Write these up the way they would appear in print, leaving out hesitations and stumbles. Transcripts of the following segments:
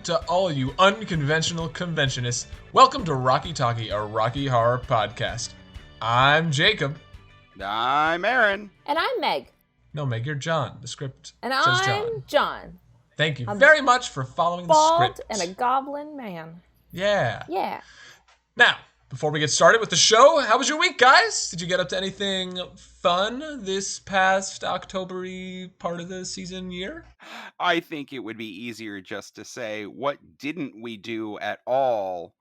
to all you unconventional conventionists. Welcome to Rocky Talkie, a Rocky Horror podcast. I'm Jacob. I'm Aaron. And I'm Meg. No, Meg, you're John. The script and says I'm John. Thank you very much for following the script. Bald and a goblin man. Yeah. Yeah. Now, before we get started with the show, how was your week, guys? Did you get up to anything fun this past October-y part of the season year? I think it would be easier just to say, what didn't we do at all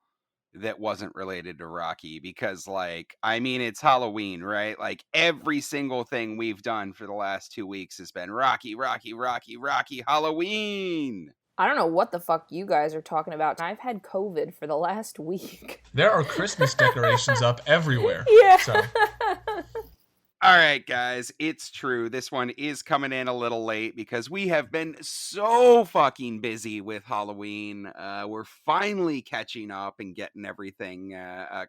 that wasn't related to Rocky? Because, it's Halloween, right? Like, every single thing we've done for the last 2 weeks has been Rocky, Halloween! I don't know what the fuck you guys are talking about. I've had COVID for the last week. There are Christmas decorations up everywhere. Yeah. So. All right, guys, it's true. This one is coming in a little late because we have been so fucking busy with Halloween. We're finally catching up and getting everything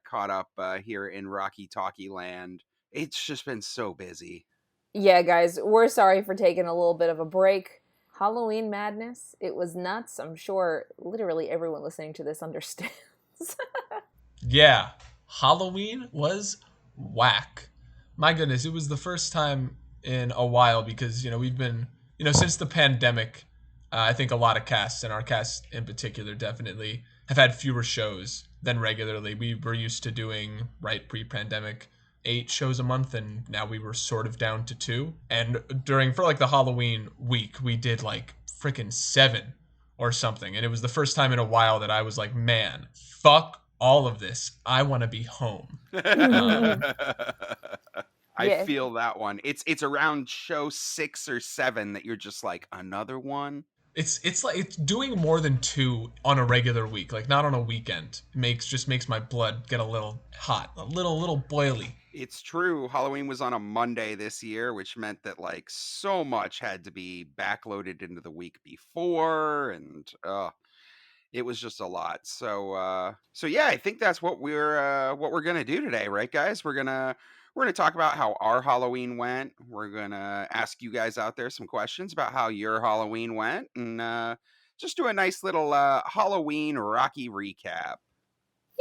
caught up here in Rocky Talkie land. It's just been so busy. Yeah, guys, we're sorry for taking a little bit of a break. Halloween madness, it was nuts. I'm sure literally everyone listening to this understands. Yeah, Halloween was whack. My goodness, it was the first time in a while because, we've been, since the pandemic, I think a lot of casts, and our cast in particular, definitely have had fewer shows than regularly. We were used to doing, right, pre-pandemic, 8 shows a month, and now we were sort of down to 2. And for the Halloween week, we did freaking 7 or something. And it was the first time in a while that I was like, man, fuck all of this. I want to be home. I feel that one. It's around show 6 or 7 that you're just like, another one? It's like it's doing more than 2 on a regular week, not on a weekend. Makes my blood get a little hot, a little boily. It's true. Halloween was on a Monday this year, which meant that so much had to be backloaded into the week before, and it was just a lot. So yeah, I think that's what we're gonna do today, right, guys? We're gonna talk about how our Halloween went. We're gonna ask you guys out there some questions about how your Halloween went, and just do a nice little Halloween Rocky recap.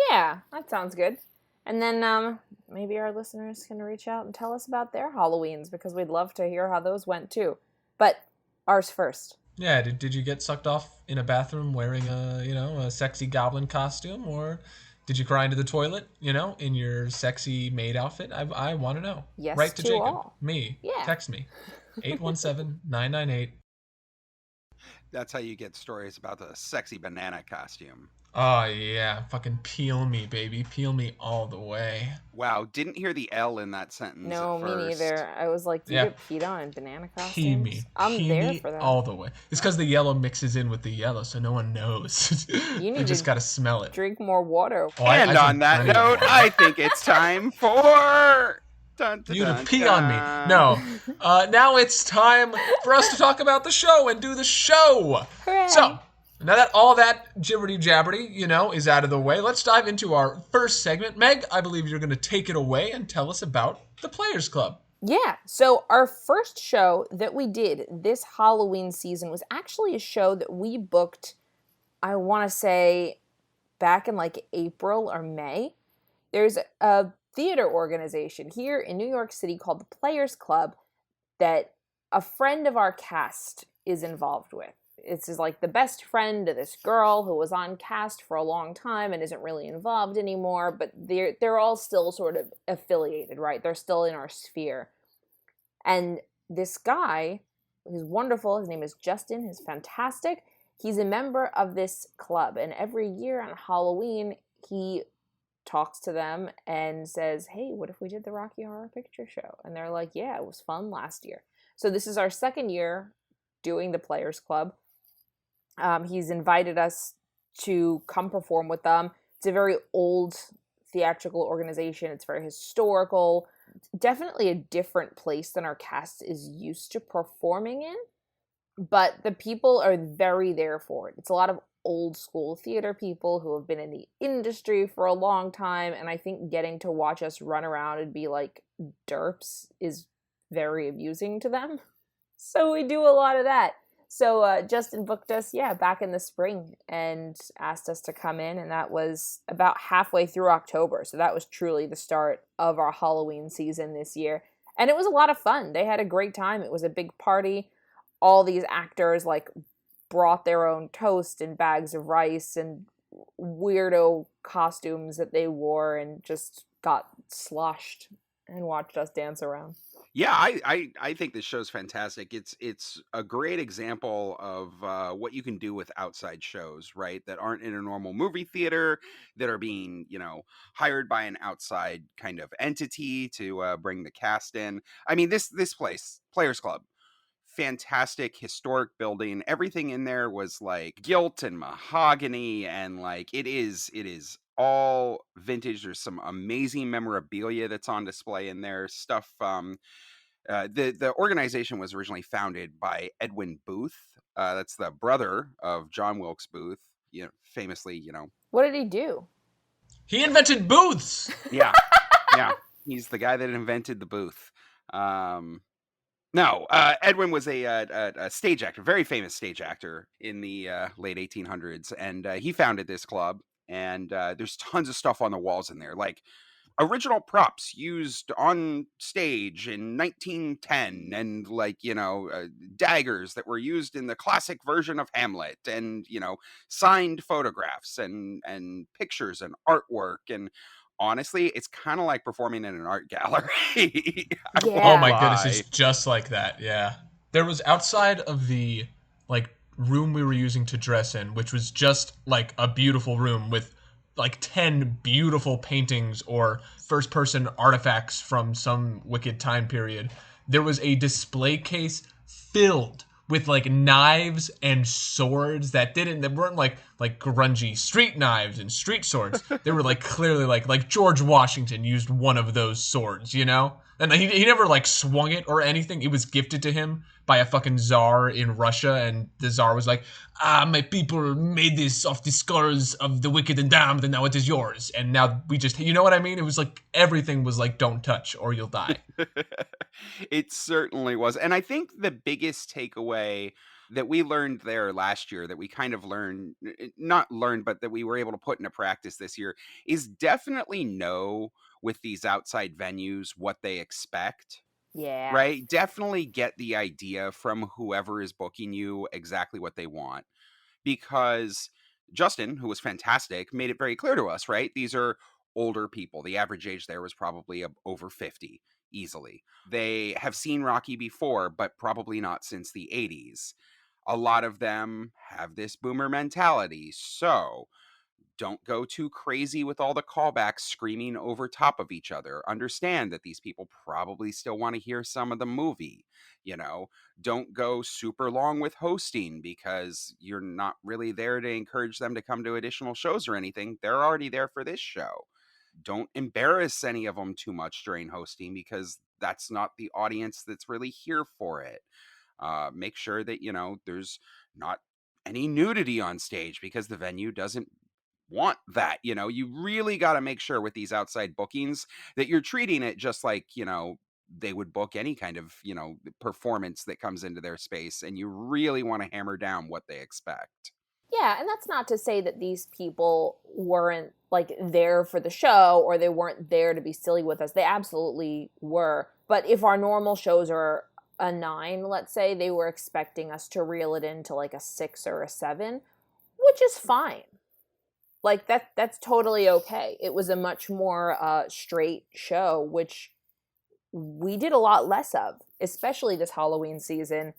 Yeah, that sounds good. And then maybe our listeners can reach out and tell us about their Halloweens, because we'd love to hear how those went too. But ours first. Yeah, did you get sucked off in a bathroom wearing a sexy goblin costume, or did you cry into the toilet, in your sexy maid outfit? I want to know. Yes, Write to Jacob. All. Me. Yeah. Text me. 817-998. That's how you get stories about the sexy banana costume. Oh, yeah. Fucking peel me, baby. Peel me all the way. Wow, didn't hear the L in that sentence. No, me neither. I was like, do you get peed on in banana costumes? Pee me. I'm there for that. All the way. It's because the yellow mixes in with the yellow, so no one knows. You just got to smell it. Drink more water. Oh, and on that note, I think it's time for... you to pee on me. No. Now it's time for us to talk about the show and do the show. Hooray. So, now that all that jibberty-jabberty, is out of the way, let's dive into our first segment. Meg, I believe you're going to take it away and tell us about the Players Club. Yeah, so our first show that we did this Halloween season was actually a show that we booked, I want to say, back in April or May. There's a theater organization here in New York City called the Players Club that a friend of our cast is involved with. It's just the best friend of this girl who was on cast for a long time and isn't really involved anymore, but they're all still sort of affiliated, right? They're still in our sphere. And this guy, he's wonderful, his name is Justin, he's fantastic. He's a member of this club, and every year on Halloween, he talks to them and says, hey, what if we did the Rocky Horror Picture Show? And they're like, yeah, it was fun last year. So this is our second year doing the Players Club. He's invited us to come perform with them. It's a very old theatrical organization. It's very historical. Definitely a different place than our cast is used to performing in. But the people are very there for it. It's a lot of old school theater people who have been in the industry for a long time. And I think getting to watch us run around and be like derps is very amusing to them. So we do a lot of that. So Justin booked us, back in the spring and asked us to come in, and that was about halfway through October. So that was truly the start of our Halloween season this year. And it was a lot of fun. They had a great time. It was a big party. All these actors like brought their own toast and bags of rice and weirdo costumes that they wore and just got sloshed and watched us dance around. Yeah, I think this show's fantastic. It's a great example of what you can do with outside shows, right? That aren't in a normal movie theater, that are being, hired by an outside kind of entity to bring the cast in. I mean, this place, Players Club, fantastic historic building. Everything in there was like gilt and mahogany, and like it is all vintage. There's some amazing memorabilia that's on display in there. Stuff. The organization was originally founded by Edwin Booth. That's the brother of John Wilkes Booth. Famously, What did he do? He invented booths. Yeah, yeah. He's the guy that invented the booth. No, Edwin was a stage actor, very famous stage actor in the late 1800s, and he founded this club. And there's tons of stuff on the walls in there, like original props used on stage in 1910, and like daggers that were used in the classic version of Hamlet, and signed photographs and pictures and artwork. And honestly, it's kind of like performing in an art gallery. I Yeah. won't Oh my goodness, lie. it's just like that. Yeah. There was outside of the like room we were using to dress in, which was just like a beautiful room with like 10 beautiful paintings or first person artifacts from some wicked time period. There was a display case filled with like knives and swords that weren't like grungy street knives and street swords. They were like clearly like George Washington used one of those swords, And he never like swung it or anything. It was gifted to him by a fucking czar in Russia, and the czar was like, my people made this off the skulls of the wicked and damned, and now it is yours. And now we just, you know what I mean? It was like everything was like, don't touch or you'll die. It certainly was. And I think the biggest takeaway that we learned there last year, that we kind of not learned, but that we were able to put into practice this year, is definitely know with these outside venues what they expect. Yeah. Right? Definitely get the idea from whoever is booking you exactly what they want. Because Justin, who was fantastic, made it very clear to us, right? These are older people. The average age there was probably over 50, easily. They have seen Rocky before, but probably not since the 80s. A lot of them have this boomer mentality. So don't go too crazy with all the callbacks screaming over top of each other. Understand that these people probably still want to hear some of the movie. Don't go super long with hosting, because you're not really there to encourage them to come to additional shows or anything. They're already there for this show. Don't embarrass any of them too much during hosting, because that's not the audience that's really here for it. Make sure that, there's not any nudity on stage, because the venue doesn't want that. You really got to make sure with these outside bookings that you're treating it just like they would book any kind of performance that comes into their space, and you really want to hammer down what they expect. Yeah, and that's not to say that these people weren't like there for the show, or they weren't there to be silly with us. They absolutely were. But if our normal shows are a 9, let's say, they were expecting us to reel it into like a 6 or a 7, which is fine. Like that's totally okay. It was a much more straight show, which we did a lot less of, especially this Halloween season,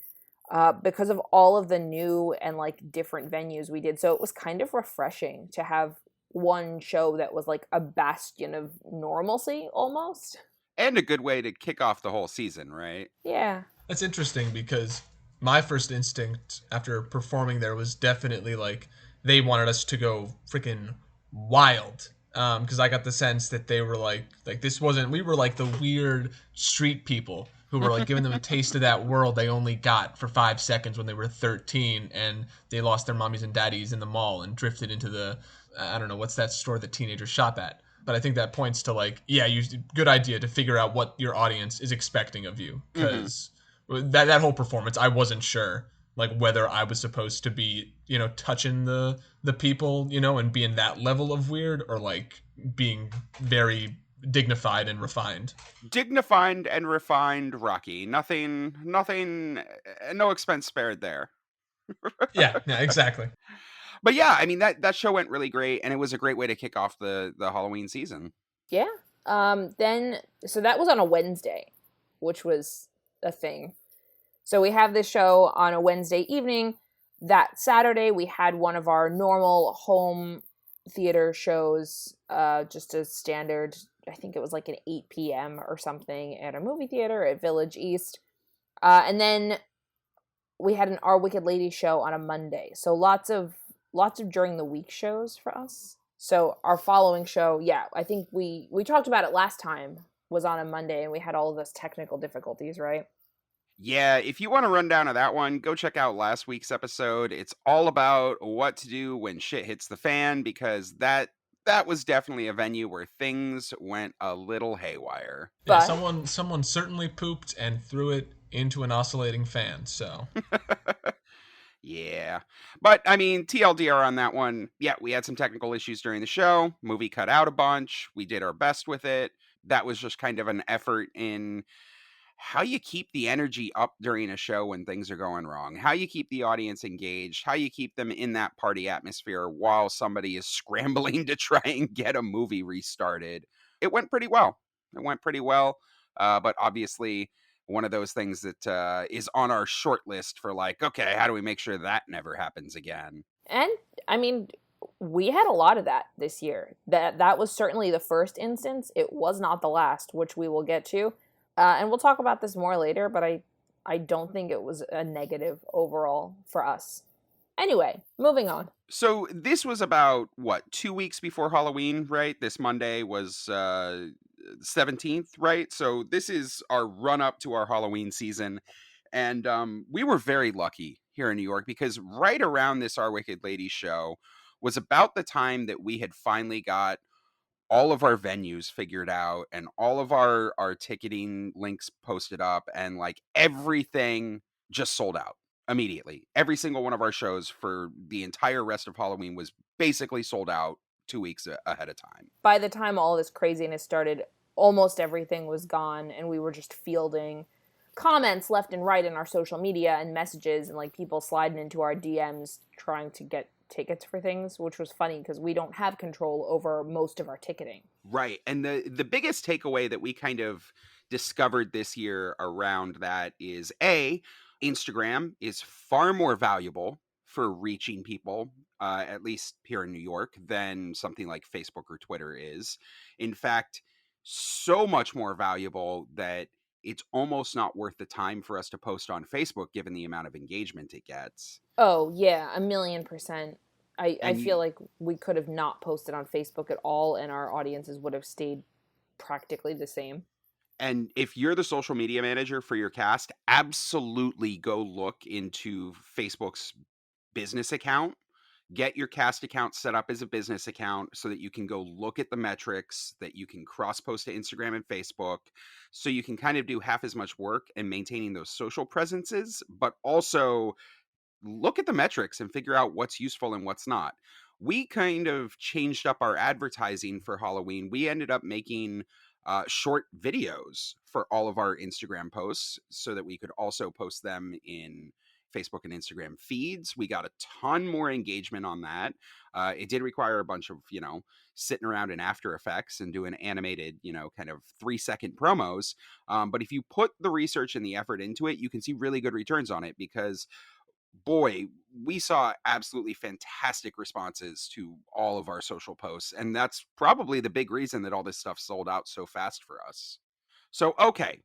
because of all of the new and like different venues we did. So it was kind of refreshing to have one show that was like a bastion of normalcy almost. And a good way to kick off the whole season, right? Yeah. That's interesting, because my first instinct after performing there was definitely like they wanted us to go freaking wild. Because I got the sense that they were like this wasn't, we were like the weird street people who were like giving them a taste of that world they only got for 5 seconds when they were 13, and they lost their mommies and daddies in the mall and drifted into the, I don't know, what's that store that teenagers shop at. But I think that points to like, yeah, good idea to figure out what your audience is expecting of you, because that whole performance, I wasn't sure like whether I was supposed to be, touching the people, and being that level of weird, or like being very dignified and refined. Dignified and refined Rocky. Nothing, no expense spared there. Yeah, yeah, exactly. But yeah, I mean that show went really great, and it was a great way to kick off the Halloween season. Yeah. Then so that was on a Wednesday, which was a thing. So we have this show on a Wednesday evening. That Saturday we had one of our normal home theater shows, just a standard, I think it was like an 8 p.m. or something at a movie theater at Village East. And then we had an Our Wicked Lady show on a Monday. So lots of during the week shows for us. So our following show, yeah, I think we talked about it last time, was on a Monday, and we had all of those technical difficulties, right? Yeah, if you want a rundown of that one, go check out last week's episode. It's all about what to do when shit hits the fan, because that was definitely a venue where things went a little haywire. Yeah, But someone certainly pooped and threw it into an oscillating fan. So Yeah. But I mean, TLDR on that one. Yeah, we had some technical issues during the show. Movie cut out a bunch. We did our best with it. That was just kind of an effort in how you keep the energy up during a show when things are going wrong, how you keep the audience engaged, how you keep them in that party atmosphere while somebody is scrambling to try and get a movie restarted. It went pretty well. It went pretty well. But obviously, one of those things that is on our short list for like, okay, how do we make sure that never happens again? and I mean, we had a lot of that this year. That was certainly the first instance. It was not the last, which we will get to. And we'll talk about this more later, but I don't think it was a negative overall for us. Anyway, moving on. So this was about what, 2 weeks before Halloween, right? This Monday was 17th, right? So this is our run up to our Halloween season. And we were very lucky here in New York, because right around this Our Wicked Lady show was about the time that we had finally got all of our venues figured out and all of our ticketing links posted up, and like everything just sold out immediately. Every single one of our shows for the entire rest of Halloween was basically sold out 2 weeks ahead of time. By the time all this craziness started, almost everything was gone, and we were just fielding comments left and right in our social media and messages, and like people sliding into our DMs trying to get tickets for things, which was funny because we don't have control over most of our ticketing. Right. And the biggest takeaway that we kind of discovered this year around that is Instagram is far more valuable for reaching people, at least here in New York, than something like Facebook or Twitter is. In fact, so much more valuable that it's almost not worth the time for us to post on Facebook, given the amount of engagement it gets. Oh, yeah, 1,000,000%. I And feel like we could have not posted on Facebook at all, and our audiences would have stayed practically the same. And if you're the social media manager for your cast, absolutely go look into Facebook's business account. Get your cast account set up as a business account so that you can go look at the metrics, that you can cross post to Instagram and Facebook, so you can kind of do half as much work in maintaining those social presences, but also look at the metrics and figure out what's useful and what's not. We kind of changed up our advertising for Halloween. We ended up making short videos for all of our Instagram posts so that we could also post them in Facebook and Instagram feeds. We got a ton more engagement on that. It did require a bunch of, sitting around in After Effects and doing animated, kind of 3-second promos. But if you put the research and the effort into it, you can see really good returns on it, because boy, we saw absolutely fantastic responses to all of our social posts. And that's probably the big reason that all this stuff sold out so fast for us. So, okay,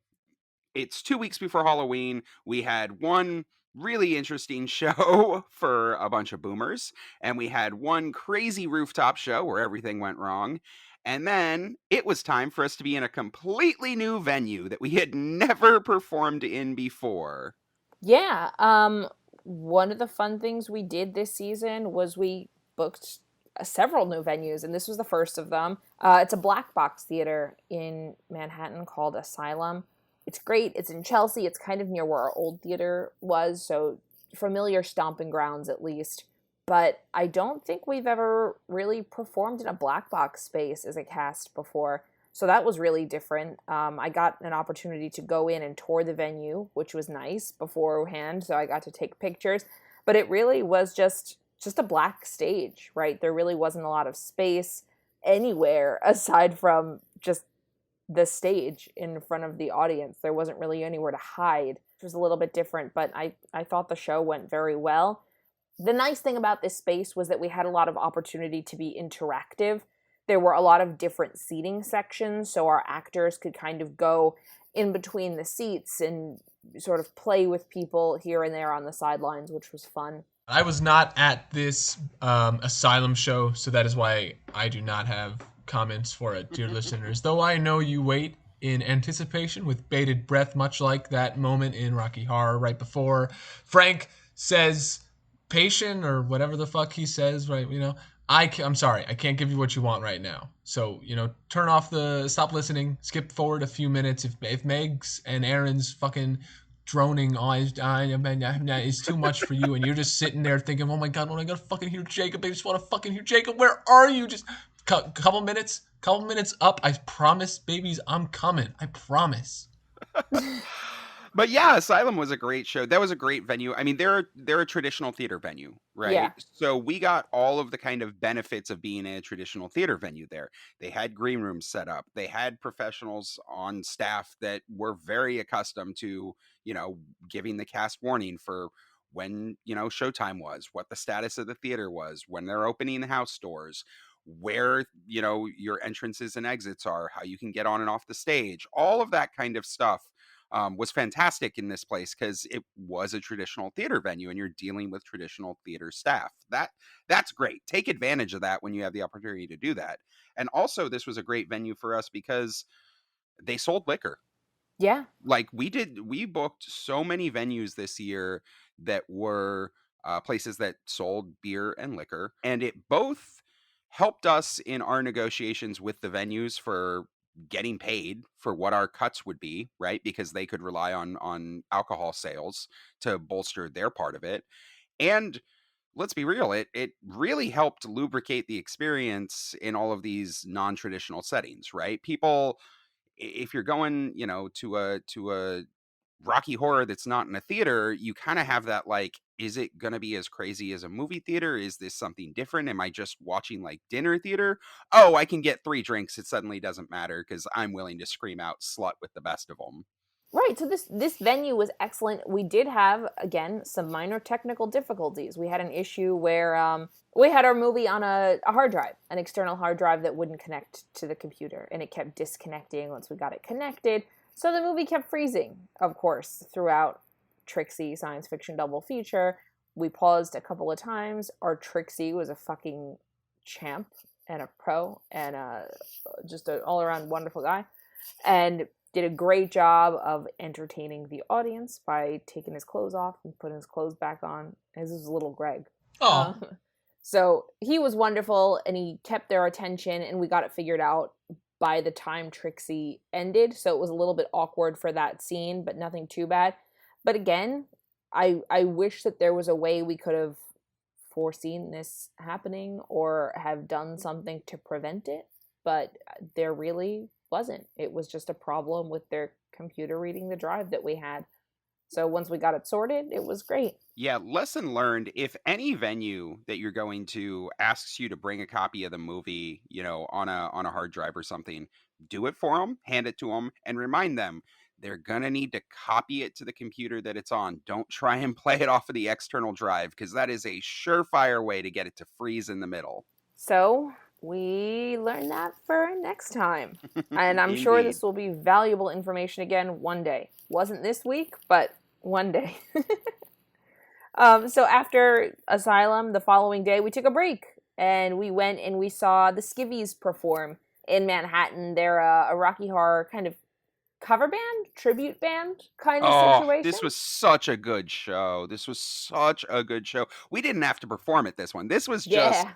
it's 2 weeks before Halloween. We had one really interesting show for a bunch of boomers, and we had one crazy rooftop show where everything went wrong. And then it was time for us to be in a completely new venue that we had never performed in before. Yeah, one of the fun things we did this season was we booked several new venues, and this was the first of them. It's a black box theater in Manhattan called Asylum. It's great. It's in Chelsea. It's kind of near where our old theater was, so familiar stomping grounds at least. But I don't think we've ever really performed in a black box space as a cast before. So that was really different. I got an opportunity to go in and tour the venue, which was nice beforehand. So I got to take pictures. But it really was just a black stage, right? There really wasn't a lot of space anywhere aside from just the stage in front of the audience. There wasn't really anywhere to hide. It was a little bit different, but I thought the show went very well. The nice thing about this space was that we had a lot of opportunity to be interactive. There were a lot of different seating sections, so our actors could kind of go in between the seats and sort of play with people here and there on the sidelines, which was fun. I was not at this Asylum show, so that is why I do not have comments for it, dear listeners. Though I know you wait in anticipation with bated breath, much like that moment in Rocky Horror right before Frank says patient or whatever the fuck he says, right? I'm sorry, I can't give you what you want right now. So, stop listening, skip forward a few minutes. If Meg's and Aaron's fucking droning is too much for you, and you're just sitting there thinking, oh my god, when I gotta fucking hear Jacob, I just want to fucking hear Jacob. Where are you? Just couple minutes up. I promise, babies, I'm coming. I promise. But yeah, Asylum was a great show. That was a great venue. I mean, they're a traditional theater venue, right? Yeah. So we got all of the kind of benefits of being in a traditional theater venue there. They had green rooms set up. They had professionals on staff that were very accustomed to, giving the cast warning for when, showtime was, what the status of the theater was, when they're opening the house doors, where, your entrances and exits are, how you can get on and off the stage, all of that kind of stuff. Was fantastic in this place because it was a traditional theater venue and you're dealing with traditional theater staff. That's great. Take advantage of that when you have the opportunity to do that. And also, this was a great venue for us because they sold liquor. Yeah. Like we booked so many venues this year that were places that sold beer and liquor, and it both helped us in our negotiations with the venues for getting paid for what our cuts would be, right? Because they could rely on alcohol sales to bolster their part of it. And let's be real, it really helped lubricate the experience in all of these non-traditional settings, right? People, if you're going, to a Rocky Horror that's not in a theater, you kind of have that like, is it going to be as crazy as a movie theater? Is this something different? Am I just watching like dinner theater? Oh, I can get 3 drinks. It suddenly doesn't matter because I'm willing to scream out slut with the best of them. Right. So this venue was excellent. We did have, again, some minor technical difficulties. We had an issue where we had our movie on a hard drive, an external hard drive that wouldn't connect to the computer, and it kept disconnecting once we got it connected. So the movie kept freezing, of course, throughout Trixie Science Fiction Double Feature. We paused a couple of times. Our Trixie was a fucking champ and a pro and just an all-around wonderful guy. And did a great job of entertaining the audience by taking his clothes off and putting his clothes back on. This is little Greg. So he was wonderful, and he kept their attention, and we got it figured out by the time Trixie ended. So it was a little bit awkward for that scene, but nothing too bad. But again, I wish that there was a way we could have foreseen this happening or have done something to prevent it. But there really wasn't. It was just a problem with their computer reading the drive that we had. So once we got it sorted, it was great. Yeah, lesson learned. If any venue that you're going to asks you to bring a copy of the movie, on a hard drive or something, do it for them, hand it to them, and remind them they're gonna need to copy it to the computer that it's on. Don't try and play it off of the external drive because that is a surefire way to get it to freeze in the middle. So we learned that for next time. And I'm sure this will be valuable information again one day. Wasn't this week, but one day. So after Asylum, the following day, we took a break. And we went and we saw the Skivvies perform in Manhattan. They're a Rocky Horror kind of cover band, tribute band kind of situation. This was such a good show. We didn't have to perform at this one. This was just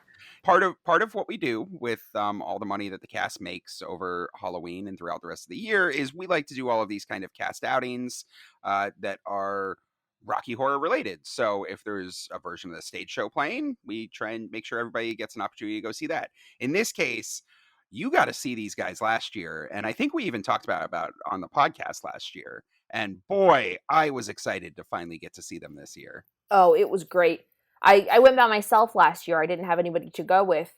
part of what we do with all the money that the cast makes over Halloween and throughout the rest of the year is we like to do all of these kind of cast outings that are Rocky Horror related. So if there's a version of the stage show playing, we try and make sure everybody gets an opportunity to go see that. In this case, you got to see these guys last year, and I think we even talked about on the podcast last year. And boy, I was excited to finally get to see them this year. Oh, it was great. I went by myself last year. I didn't have anybody to go with.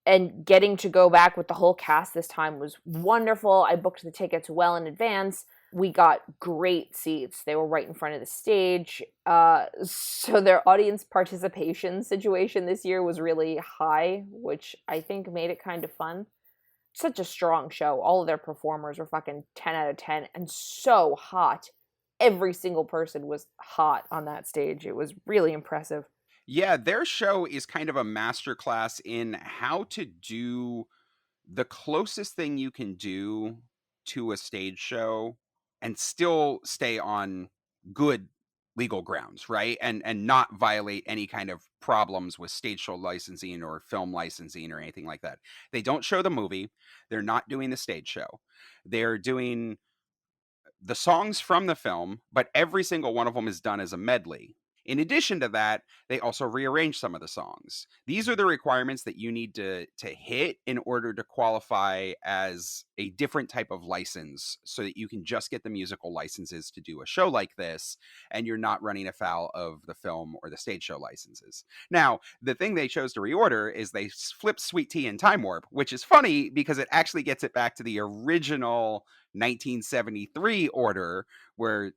And getting to go back with the whole cast this time was wonderful. I booked the tickets well in advance. We got great seats. They were right in front of the stage. So their audience participation situation this year was really high, which I think made it kind of fun. Such a strong show. All of their performers were fucking 10 out of 10 and so hot. Every single person was hot on that stage. It was really impressive. Yeah, their show is kind of a masterclass in how to do the closest thing you can do to a stage show and still stay on good legal grounds, right? And not violate any kind of problems with stage show licensing or film licensing or anything like that. They don't show the movie. They're not doing the stage show. They're doing the songs from the film, but every single one of them is done as a medley. In addition to that, they also rearrange some of the songs. These are the requirements that you need to hit in order to qualify as a different type of license so that you can just get the musical licenses to do a show like this and you're not running afoul of the film or the stage show licenses. Now, the thing they chose to reorder is they flipped Sweet Tea and Time Warp, which is funny because it actually gets it back to the original 1973 order where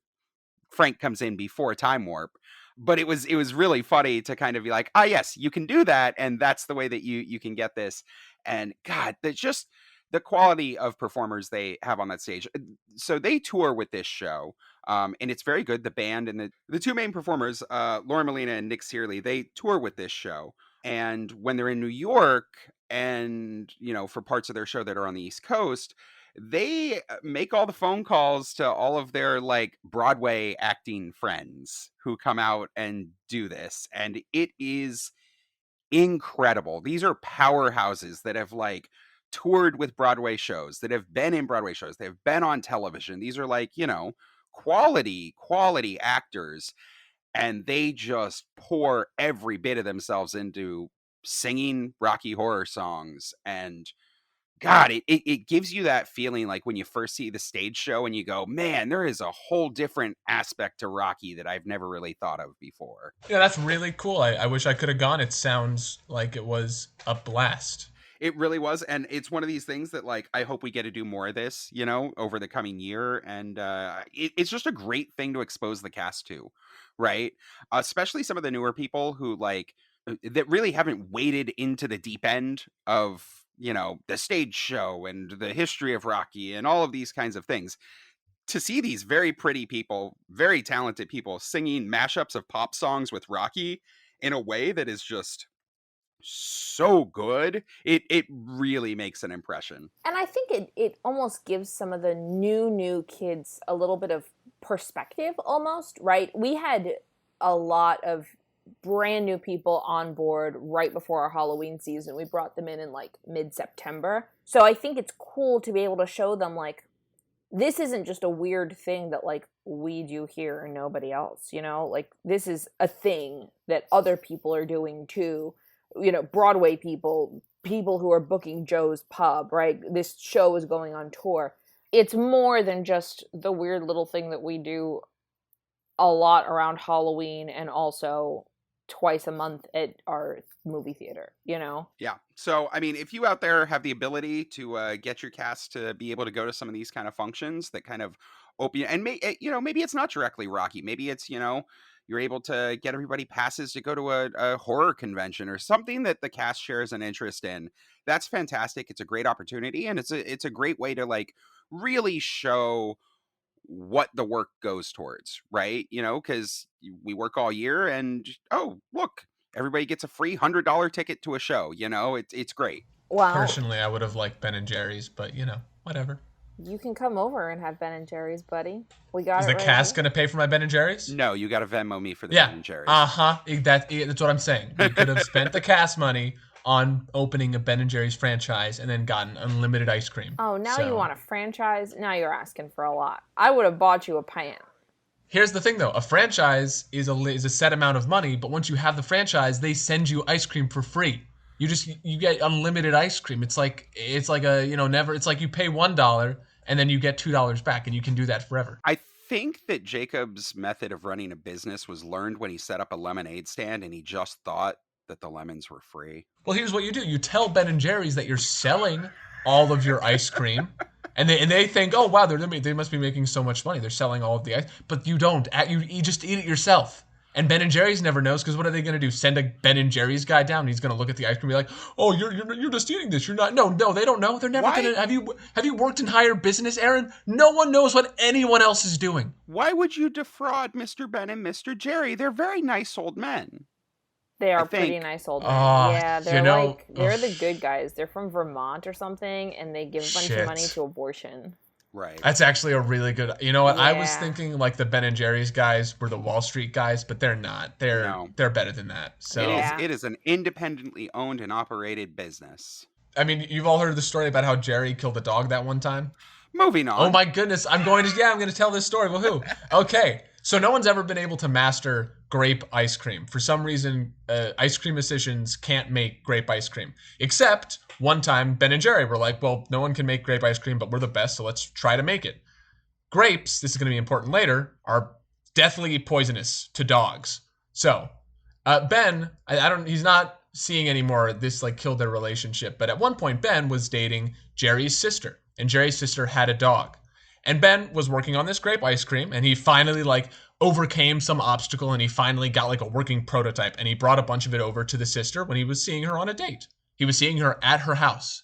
Frank comes in before Time Warp. But it was really funny to kind of be like, yes, you can do that, and that's the way that you can get this. And God, that's just the quality of performers they have on that stage. So they tour with this show, and it's very good. The band and the two main performers, Laura Molina and Nick Searley, they tour with this show. And when they're in New York and, for parts of their show that are on the East Coast, they make all the phone calls to all of their like Broadway acting friends who come out and do this. And it is incredible. These are powerhouses that have like toured with Broadway shows, that have been in Broadway shows, they've been on television. These are like, quality actors. And they just pour every bit of themselves into singing Rocky Horror songs. And God, it gives you that feeling like when you first see the stage show and you go, man, there is a whole different aspect to Rocky that I've never really thought of before. Yeah, that's really cool. I wish I could have gone. It sounds like it was a blast. It really was. And it's one of these things that like, I hope we get to do more of this, over the coming year. And it's just a great thing to expose the cast to, right? Especially some of the newer people who like, that really haven't waded into the deep end of the stage show and the history of Rocky and all of these kinds of things. To see these very pretty people, very talented people singing mashups of pop songs with Rocky in a way that is just so good, it really makes an impression. And I think it almost gives some of the new kids a little bit of perspective almost, right? We had a lot of brand new people on board right before our Halloween season. We brought them in like mid-September. So I think it's cool to be able to show them like, this isn't just a weird thing that like we do here and nobody else, like this is a thing that other people are doing too. Broadway people who are booking Joe's Pub, right? This show is going on tour. It's more than just the weird little thing that we do a lot around Halloween and also twice a month at our movie theater, Yeah. So, I mean, if you out there have the ability to get your cast to be able to go to some of these kind of functions that kind of open, and maybe it's not directly Rocky. Maybe it's, you're able to get everybody passes to go to a horror convention or something that the cast shares an interest in. That's fantastic. It's a great opportunity. And it's a great way to like really show what the work goes towards, right? Because we work all year and, oh, look, everybody gets a free $100 ticket to a show. It's great. Wow. Personally, I would have liked Ben and Jerry's, but whatever. You can come over and have Ben and Jerry's, buddy. We got Is the cast going to pay for my Ben and Jerry's? No, you got to Venmo me for the Ben and Jerry's. That's what I'm saying. You could have spent the cast money on opening a Ben and Jerry's franchise and then gotten unlimited ice cream. Oh, now you want a franchise? Now you're asking for a lot. I would have bought you a pan. Here's the thing, though. A franchise is a set amount of money, but once you have the franchise, they send you ice cream for free. You get unlimited ice cream. It's like a, never. It's like you pay $1 and then you get $2 back, and you can do that forever. I think that Jacob's method of running a business was learned when he set up a lemonade stand, and he just thought that the lemons were free. Well, here's what you do. You tell Ben and Jerry's that you're selling all of your ice cream. And they think, oh, wow, they must be making so much money. They're selling all of the ice. But you don't. You just eat it yourself. And Ben and Jerry's never knows, because what are they going to do? Send a Ben and Jerry's guy down, and he's going to look at the ice cream and be like, oh, you're just eating this. You're not. No, they don't know. They're never going to. Have you worked in higher business, Aaron? No one knows what anyone else is doing. Why would you defraud Mr. Ben and Mr. Jerry? They're very nice old men. They are pretty nice old men. Yeah, they're the good guys. They're from Vermont or something, and they give a bunch of money to abortion. Right. That's actually a really good. You know what? Yeah. I was thinking like the Ben and Jerry's guys were the Wall Street guys, but they're not. They're better than that. So it is an independently owned and operated business. I mean, you've all heard the story about how Jerry killed a dog that one time. Moving on. Oh my goodness! I'm going to tell this story. Woohoo! Okay. So no one's ever been able to master grape ice cream. For some reason, ice cream musicians can't make grape ice cream. Except one time, Ben and Jerry were like, well, no one can make grape ice cream, but we're the best, so let's try to make it. Grapes, this is going to be important later, are deathly poisonous to dogs. So Ben, he's not seeing anymore. This killed their relationship. But at one point, Ben was dating Jerry's sister, and Jerry's sister had a dog. And Ben was working on this grape ice cream, and he finally overcame some obstacle, and he finally got a working prototype, and he brought a bunch of it over to the sister when he was seeing her on a date. He was seeing her at her house.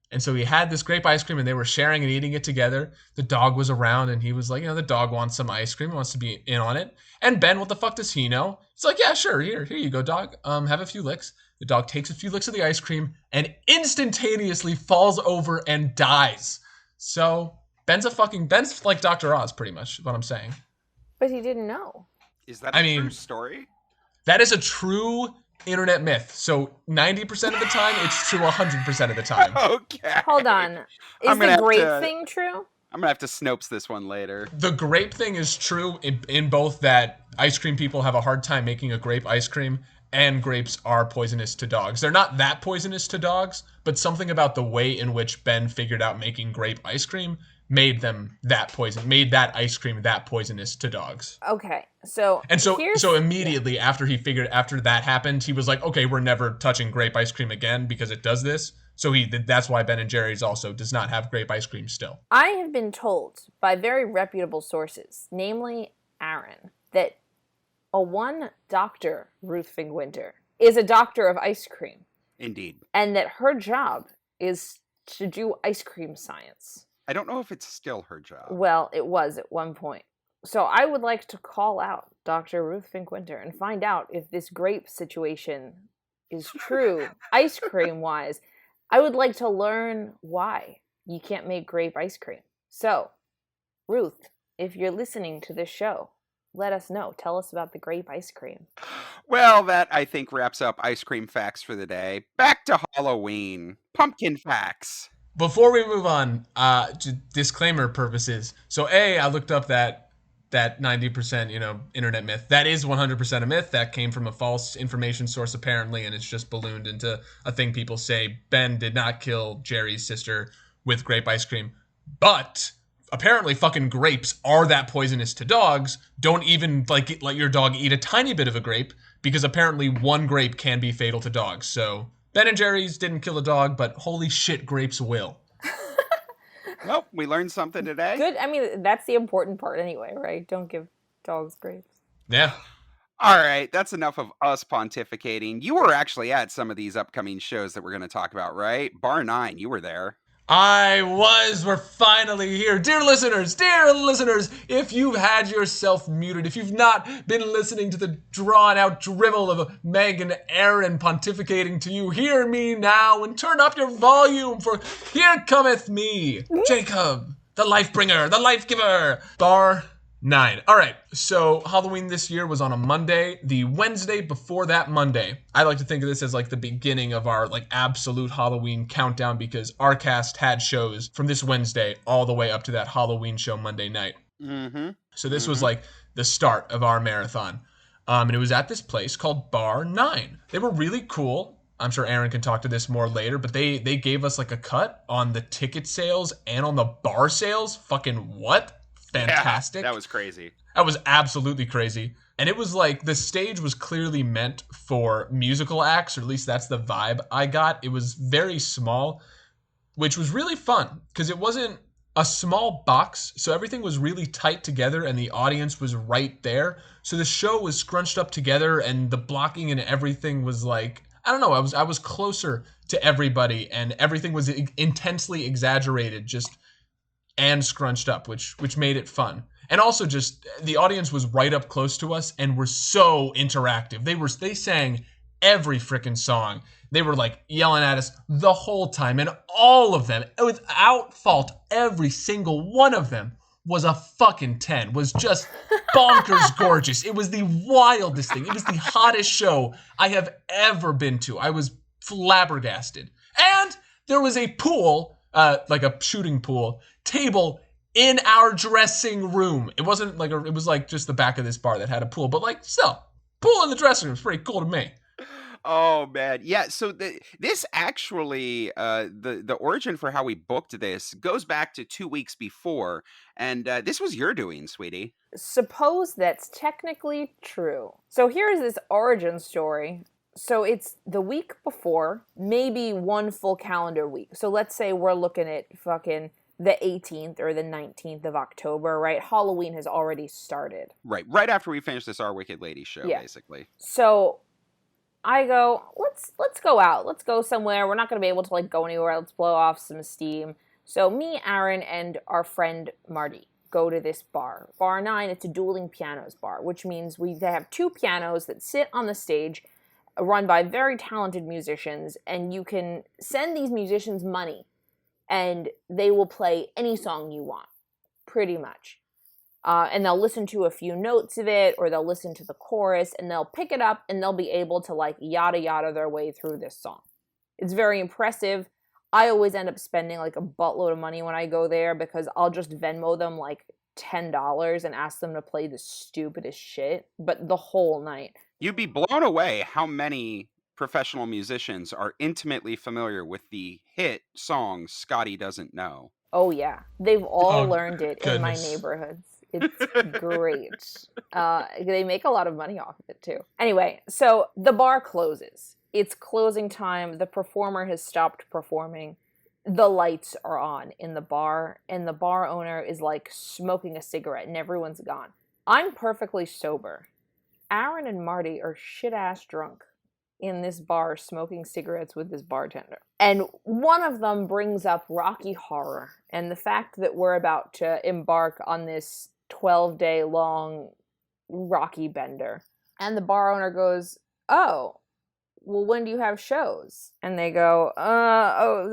And so he had this grape ice cream, and they were sharing and eating it together. The dog was around, and he was like, the dog wants some ice cream, wants to be in on it. And Ben, what the fuck does he know? He's like, yeah, sure, here you go, dog. Have a few licks. The dog takes a few licks of the ice cream and instantaneously falls over and dies. So Ben's like Dr. Oz, pretty much, is what I'm saying. But he didn't know. Is that a true story? That is a true internet myth. So 90% of the time, it's true 100% of the time. Okay. Hold on. Is the grape thing true? I'm going to have to Snopes this one later. The grape thing is true in both that ice cream people have a hard time making a grape ice cream, and grapes are poisonous to dogs. They're not that poisonous to dogs, but something about the way in which Ben figured out making grape ice cream made that ice cream that poisonous to dogs. Okay, so immediately after that happened, he was like, okay, we're never touching grape ice cream again because it does this. So that's why Ben and Jerry's also does not have grape ice cream still. I have been told by very reputable sources, namely Aaron, that one Dr. Ruth Fingwinter is a doctor of ice cream. Indeed. And that her job is to do ice cream science. I don't know if it's still her job. Well, it was at one point. So I would like to call out Dr. Ruth Fingwinter and find out if this grape situation is true, ice cream-wise. I would like to learn why you can't make grape ice cream. So, Ruth, if you're listening to this show, let us know. Tell us about the grape ice cream. Well, that, I think, wraps up ice cream facts for the day. Back to Halloween. Pumpkin facts. Before we move on, disclaimer purposes. So I looked up that 90%, internet myth. That is 100% a myth. That came from a false information source apparently, and it's just ballooned into a thing people say. Ben did not kill Jerry's sister with grape ice cream. But apparently fucking grapes are that poisonous to dogs. Don't even let your dog eat a tiny bit of a grape, because apparently one grape can be fatal to dogs. So Ben and Jerry's didn't kill a dog, but holy shit, grapes will. Well, we learned something today. Good. I mean, that's the important part anyway, right? Don't give dogs grapes. Yeah. All right, that's enough of us pontificating. You were actually at some of these upcoming shows that we're going to talk about, right? Bar 9, you were there. I was. We're finally here. Dear listeners, if you've had yourself muted, if you've not been listening to the drawn-out drivel of Meg and Aaron pontificating to you, hear me now and turn up your volume, for here cometh me, Jacob, the life-bringer, the life-giver. Bar 9. All right, so Halloween this year was on a Monday. The Wednesday before that Monday, I like to think of this as the beginning of our absolute Halloween countdown, because our cast had shows from this Wednesday all the way up to that Halloween show Monday night. Mm-hmm. So this was Mm-hmm. like the start of our marathon. And it was at this place called Bar 9. They were really cool. I'm sure Aaron can talk to this more later, but they gave us like a cut on the ticket sales and on the bar sales. Fucking what? Yeah, that Fantastic. was crazy. That was absolutely crazy. And it was like the stage was clearly meant for musical acts, or at least that's the vibe I got. It was very small, which was really fun because it wasn't a small box, so everything was really tight together and the audience was right there. So the show was scrunched up together and the blocking and everything was like, I don't know, I was closer to everybody and everything was intensely exaggerated just and scrunched up, which made it fun. And also just the audience was right up close to us and were so interactive. They sang every freaking song. They were like yelling at us the whole time, and all of them, without fault, every single one of them was a fucking 10. Was just bonkers gorgeous. It was the wildest thing. It was the hottest show I have ever been to. I was flabbergasted. And there was a pool, like a shooting pool table in our dressing room. It wasn't like it was like just the back of this bar that had a pool, but like still, pool in the dressing room is pretty cool to me. Oh man, yeah. So this actually, the origin for how we booked this goes back to 2 weeks before, and this was your doing, sweetie. Suppose that's technically true. So here's this origin story. So it's the week before, maybe one full calendar week. So let's say we're looking at fucking the 18th or the 19th of October, right? Halloween has already started. Right after we finished this Our Wicked Lady show, Yeah. basically. So I go, let's go out. Let's go somewhere. We're not going to be able to like go anywhere. Let's blow off some steam. So me, Aaron, and our friend Marty go to this bar. Bar 9, it's a dueling pianos bar, which means they have two pianos that sit on the stage run by very talented musicians, and you can send these musicians money and they will play any song you want, pretty much. And they'll listen to a few notes of it, or they'll listen to the chorus, and they'll pick it up, and they'll be able to like yada yada their way through this song. It's very impressive. I always end up spending like a buttload of money when I go there because I'll just Venmo them like $10 and ask them to play the stupidest shit, but the whole night. You'd be blown away how many professional musicians are intimately familiar with the hit song Scotty Doesn't Know. Oh yeah, they've all Oh, learned it in my goodness. neighborhoods. It's great. They make a lot of money off of it too. Anyway, so the bar closes. It's closing time. The performer has stopped performing. The lights are on in the bar, and the bar owner is like smoking a cigarette, and everyone's gone. I'm perfectly sober. Aaron and Marty are shit-ass drunk in this bar smoking cigarettes with this bartender. And one of them brings up Rocky Horror and the fact that we're about to embark on this 12-day long Rocky bender. And the bar owner goes, "Oh, well, when do you have shows?" And they go,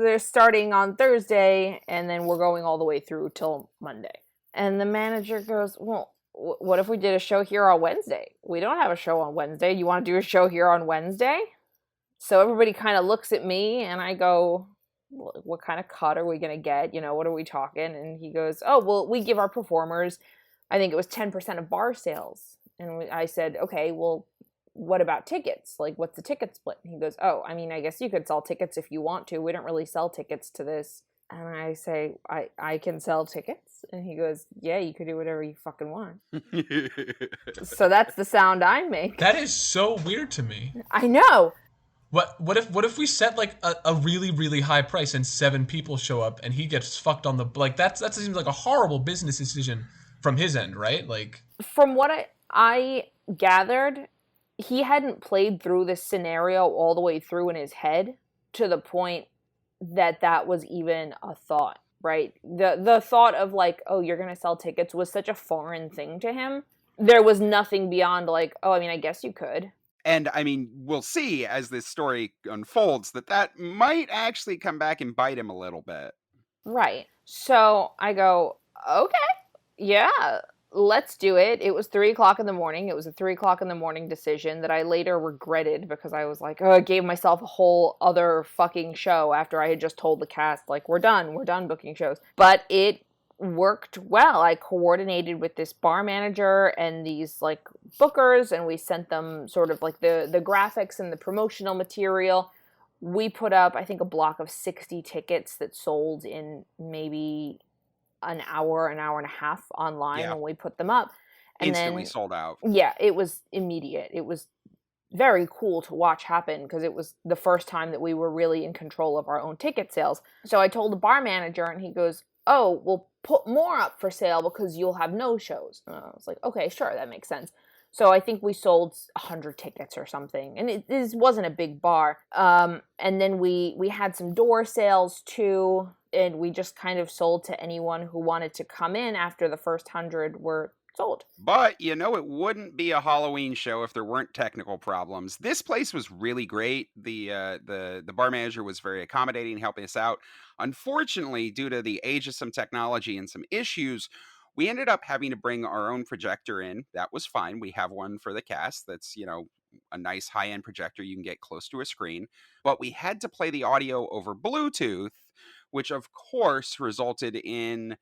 they're starting on Thursday, and then we're going all the way through till Monday. And the manager goes, "Well, what if we did a show here on Wednesday? We don't have a show on Wednesday. You want to do a show here on Wednesday?" So everybody kind of looks at me, and I go, "What kind of cut are we going to get? You know, what are we talking?" And he goes, "Oh, well, we give our performers, I think it was 10% of bar sales." And I said, "Okay, well, what about tickets? Like, what's the ticket split?" And he goes, "Oh, I mean, I guess you could sell tickets if you want to. We don't really sell tickets to this." And I say, I can sell tickets? And he goes, "Yeah, you could do whatever you fucking want." So that's the sound I make. That is so weird to me. I know. What if we set like a really really high price and 7 people show up and he gets fucked on the like that seems like a horrible business decision from his end, right? Like From what I gathered, he hadn't played through this scenario all the way through in his head to the point that was even a thought, right? The thought of like, oh, you're going to sell tickets was such a foreign thing to him. There was nothing beyond like, oh, I mean, I guess you could. And I mean, we'll see as this story unfolds that might actually come back and bite him a little bit. Right. So I go, okay, yeah, let's do it. It was 3:00 in the morning. It was a 3:00 in the morning decision that I later regretted because I was like, oh, I gave myself a whole other fucking show after I had just told the cast, like, we're done booking shows. But it worked well. I coordinated with this bar manager and these like bookers, and we sent them sort of like the graphics and the promotional material. We put up, I think, a block of 60 tickets that sold in maybe an hour and a half online Yeah. when we put them up. And Instantly then, sold out. yeah, it was immediate. It was very cool to watch happen because it was the first time that we were really in control of our own ticket sales. So I told the bar manager, and he goes, "Oh, we'll put more up for sale because you'll have no shows." And I was like, "Okay, sure, that makes sense." So I think we sold 100 tickets or something, and this wasn't a big bar. And then we had some door sales too, and we just kind of sold to anyone who wanted to come in after the first 100 were sold. But it wouldn't be a Halloween show if there weren't technical problems. This place was really great. The bar manager was very accommodating, helping us out. Unfortunately, due to the age of some technology and some issues, we ended up having to bring our own projector in. That was fine. We have one for the cast. That's a nice high-end projector you can get close to a screen. But we had to play the audio over Bluetooth, which of course resulted in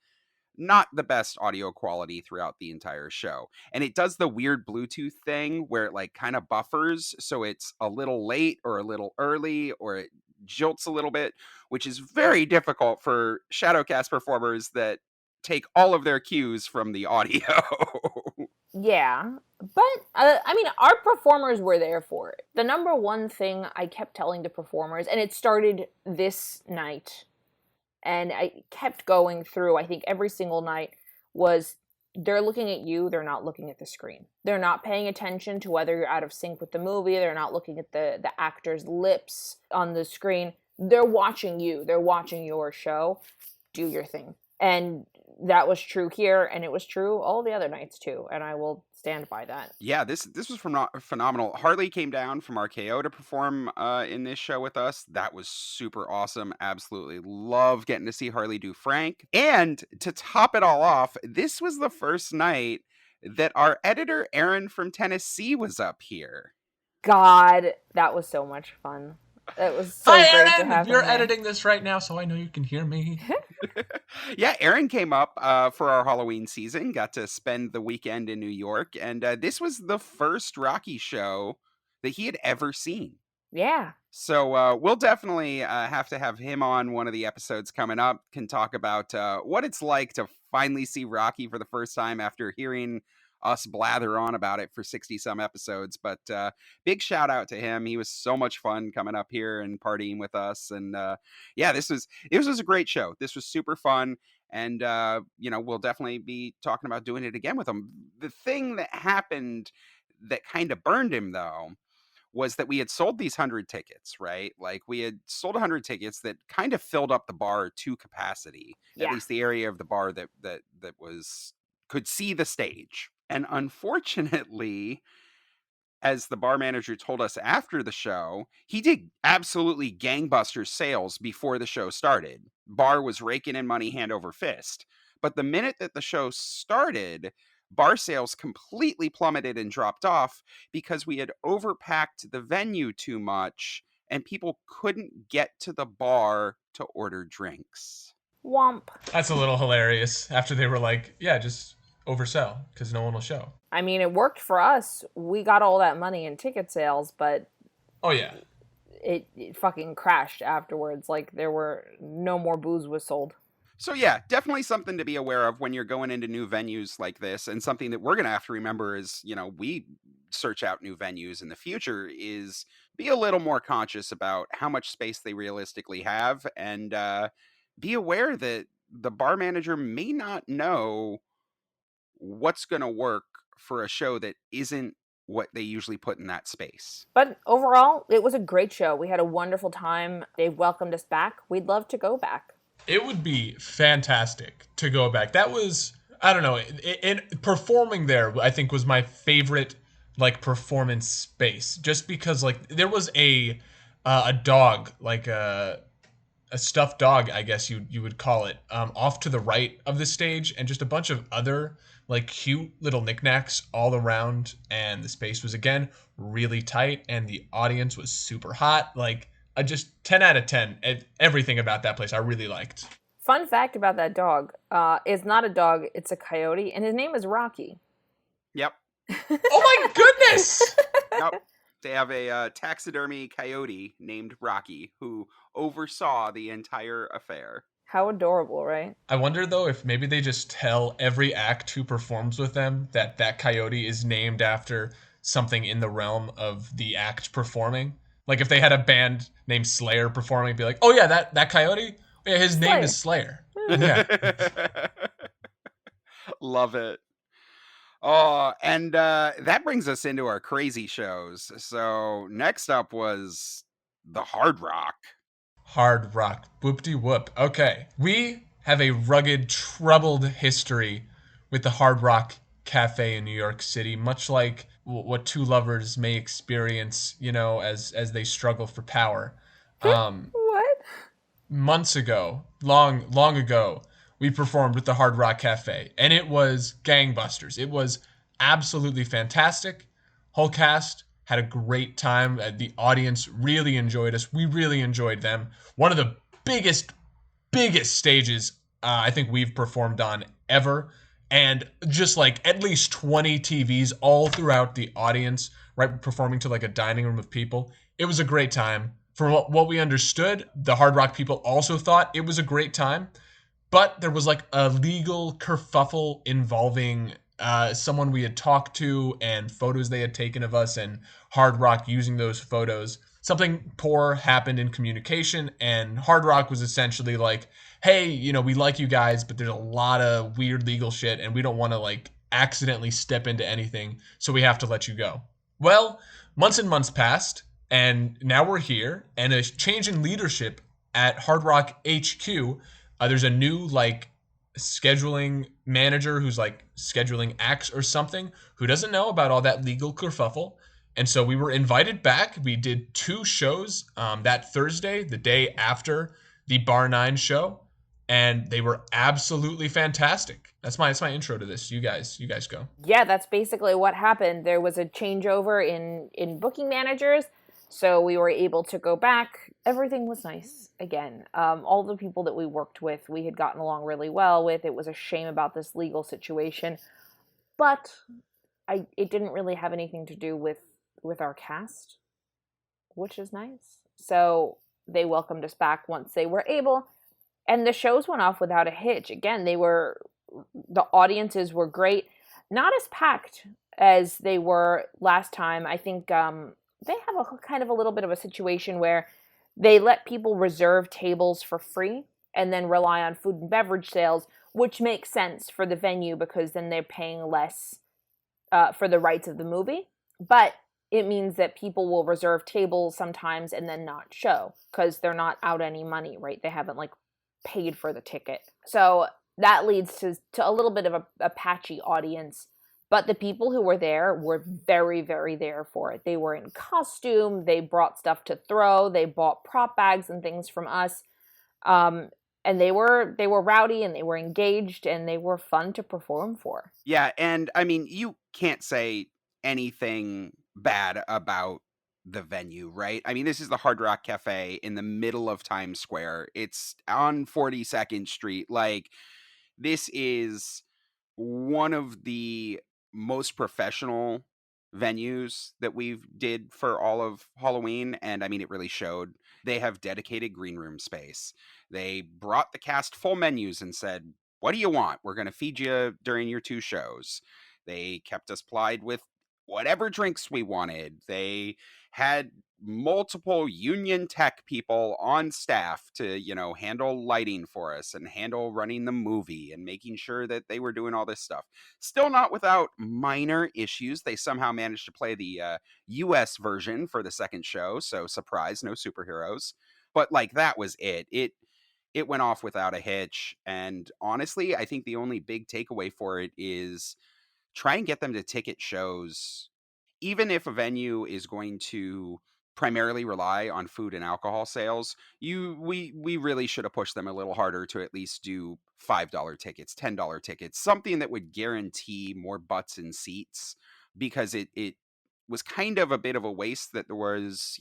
not the best audio quality throughout the entire show. And it does the weird Bluetooth thing where it like kind of buffers, so it's a little late or a little early, or it jolts a little bit, which is very difficult for Shadowcast performers that take all of their cues from the audio. Yeah, but I mean, our performers were there for it. The number one thing I kept telling the performers, and it started this night, and I kept going through, I think every single night, was they're looking at you, they're not looking at the screen. They're not paying attention to whether you're out of sync with the movie, they're not looking at the actor's lips on the screen. They're watching you, they're watching your show. Do your thing. And that was true here, and it was true all the other nights too, and I will stand by that. Yeah, this was phenomenal. Harley came down from RKO to perform in this show with us. That was super awesome. Absolutely love getting to see Harley do Frank. And to top it all off, this was the first night that our editor Aaron from Tennessee was up here. God, that was so much fun. It was so Hi, great to Aaron! have him You're there. editing this right now, so I know you can hear me. Yeah, Aaron came up for our Halloween season, got to spend the weekend in New York, and this was the first Rocky show that he had ever seen. Yeah. So we'll definitely have to have him on one of the episodes coming up, can talk about what it's like to finally see Rocky for the first time after hearing us blather on about it for 60 some episodes. But big shout out to him. He was so much fun coming up here and partying with us. And yeah, this was a great show. This was super fun. And we'll definitely be talking about doing it again with him. The thing that happened that kind of burned him, though, was that we had sold these 100 tickets, right? Like we had sold 100 tickets that kind of filled up the bar to capacity, Yeah. at least the area of the bar that was could see the stage. And unfortunately, as the bar manager told us after the show, he did absolutely gangbuster sales before the show started. Bar was raking in money hand over fist. But the minute that the show started, bar sales completely plummeted and dropped off because we had overpacked the venue too much and people couldn't get to the bar to order drinks. Womp. That's a little hilarious. After they were like, yeah, just oversell because no one will show. I mean, it worked for us. We got all that money in ticket sales, but Oh, yeah. it fucking crashed afterwards. Like, there were no more booze was sold. So yeah, definitely something to be aware of when you're going into new venues like this, and something that we're going to have to remember is, we search out new venues in the future, is be a little more conscious about how much space they realistically have, and be aware that the bar manager may not know what's going to work for a show that isn't what they usually put in that space. But overall, it was a great show. We had a wonderful time. They welcomed us back. We'd love to go back. It would be fantastic to go back. That was, I don't know, in performing there, I think was my favorite like performance space, just because like there was a dog, like a stuffed dog, I guess you would call it, off to the right of the stage, and just a bunch of other like cute little knickknacks all around, and the space was again really tight, and the audience was super hot. Like, I just 10 out of 10. Everything about that place I really liked. Fun fact about that dog, it's not a dog, it's a coyote, and his name is Rocky. Yep. Oh my goodness! Yep. They have a taxidermy coyote named Rocky who oversaw the entire affair. How adorable, right? I wonder though if maybe they just tell every act who performs with them that that coyote is named after something in the realm of the act performing. Like if they had a band named Slayer performing, be like, "Oh yeah, that coyote. Yeah, his name is Slayer." Yeah. Love it. Oh, and that brings us into our crazy shows. So next up was the Hard Rock. Hard rock. Whoop de whoop. Okay. We have a rugged, troubled history with the Hard Rock Cafe in New York City, much like what two lovers may experience, as they struggle for power. Um, What? Months ago, long ago, we performed with the Hard Rock Cafe, and it was gangbusters. It was absolutely fantastic. Whole cast had a great time. The audience really enjoyed us. We really enjoyed them. One of the biggest stages I think we've performed on ever. And just like at least 20 TVs all throughout the audience, right? Performing to like a dining room of people. It was a great time. From what we understood, the Hard Rock people also thought it was a great time. But there was like a legal kerfuffle involving someone we had talked to and photos they had taken of us and Hard Rock using those photos. Something poor happened in communication, and Hard Rock was essentially like, hey, we like you guys, but there's a lot of weird legal shit, and we don't want to like accidentally step into anything, so we have to let you go. Well, months and months passed, and now we're here, and a change in leadership at Hard Rock HQ. There's a new like scheduling manager who's like scheduling acts or something who doesn't know about all that legal kerfuffle. And so we were invited back. We did 2 shows that Thursday, the day after the Bar 9 show, and they were absolutely fantastic. That's my intro to this. You guys go. Yeah, that's basically what happened. There was a changeover in booking managers, so we were able to go back. Everything was nice again. All the people that we worked with, we had gotten along really well with. It was a shame about this legal situation, but it didn't really have anything to do with our cast, which is nice. So they welcomed us back once they were able, and the shows went off without a hitch. Again, the audiences were great, not as packed as they were last time. I think they have a kind of a little bit of a situation where they let people reserve tables for free and then rely on food and beverage sales, which makes sense for the venue because then they're paying less for the rights of the movie. But it means that people will reserve tables sometimes and then not show because they're not out any money, right? They haven't like paid for the ticket. So that leads to a little bit of a patchy audience. But the people who were there were very, very there for it. They were in costume. They brought stuff to throw. They bought prop bags and things from us. And they were rowdy and they were engaged and they were fun to perform for. Yeah, and I mean, you can't say anything bad about the venue, right? I mean, this is the Hard Rock Cafe in the middle of Times Square. It's on 42nd Street. Like, this is one of the most professional venues that we've did for all of Halloween, and I mean, it really showed. They have dedicated green room space. They brought the cast full menus and said, what do you want? We're going to feed you during your 2 shows. They kept us plied with whatever drinks we wanted. They had multiple union tech people on staff to, handle lighting for us and handle running the movie and making sure that they were doing all this stuff. Still not without minor issues. They somehow managed to play the US version for the second show, so surprise, no superheroes. But like that was it. It went off without a hitch, and honestly, I think the only big takeaway for it is try and get them to ticket shows. Even if a venue is going to primarily rely on food and alcohol sales, we really should have pushed them a little harder to at least do $5 tickets, $10 tickets, something that would guarantee more butts and seats, because it was kind of a bit of a waste that there was,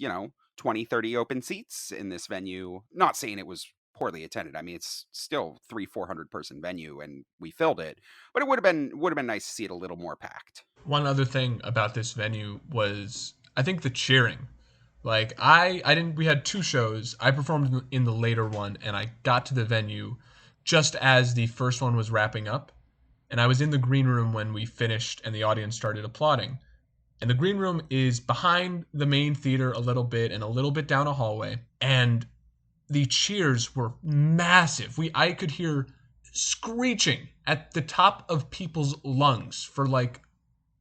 20, 30 open seats in this venue. Not saying it was poorly attended. I mean, it's still 400 person venue, and we filled it, but it would have been nice to see it a little more packed. One other thing about this venue was, I think, the cheering. Like I didn't. We had two shows. I performed in the later one, and I got to the venue just as the first one was wrapping up, and I was in the green room when we finished, and the audience started applauding. And the green room is behind the main theater a little bit, and a little bit down a hallway, and the cheers were massive. I could hear screeching at the top of people's lungs for like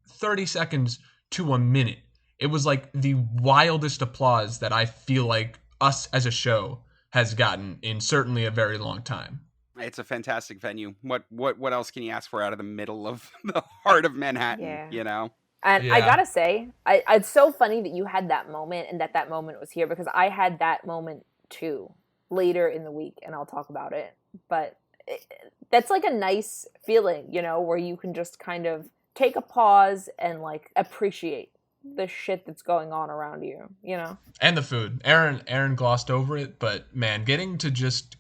30 seconds to a minute. It was like the wildest applause that I feel like us as a show has gotten in certainly a very long time. It's a fantastic venue. What else can you ask for out of the middle of the heart of Manhattan? Yeah. And I gotta say, it's so funny that you had that moment and that moment was here, because I had that moment too later in the week, and I'll talk about it. But that's like a nice feeling, where you can just kind of take a pause and like appreciate the shit that's going on around you, And the food. Aaron glossed over it, but man, getting to just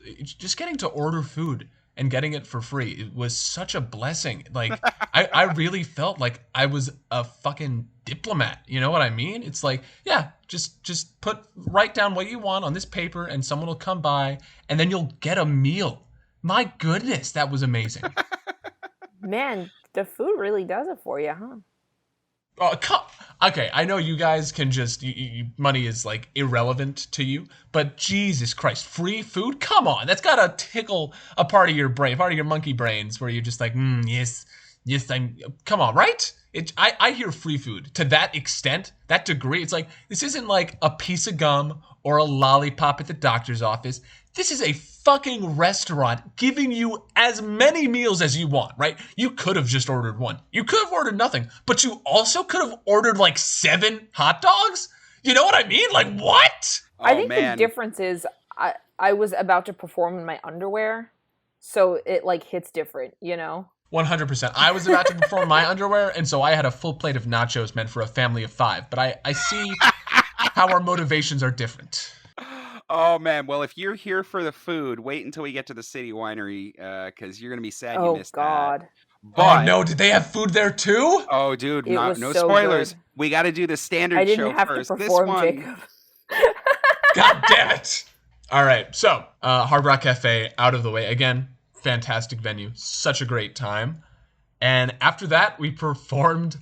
getting to order food and getting it for free, it was such a blessing. Like I really felt like I was a fucking diplomat. You know what I mean? It's like, yeah, just write down what you want on this paper and someone will come by and then you'll get a meal. My goodness, that was amazing. Man, the food really does it for you, huh? Okay, I know you guys can just, money is like irrelevant to you, but Jesus Christ, free food? Come on, that's gotta tickle a part of your brain, part of your monkey brains, where you're just like, yes, come on, right? I hear free food to that extent, that degree. It's like, this isn't like a piece of gum or a lollipop at the doctor's office. This is a fucking restaurant giving you as many meals as you want, right? You could have just ordered one. You could have ordered nothing, but you also could have ordered like 7 hot dogs. You know what I mean? Like, what? I think the difference is I was about to perform in my underwear, so it like hits different, 100%. I was about to perform my underwear, and so I had a full plate of nachos meant for a family of 5. But I see how our motivations are different. Oh man, well if you're here for the food, wait until we get to the City Winery, because you're gonna be sad you missed God. that. But, oh no, did they have food there too? Oh dude, no so spoilers. Good. We got to do the standard show first. I didn't have to perform, Jacob. God damn it! All right, so Hard Rock Cafe out of the way again. Fantastic venue, such a great time. And after that, we performed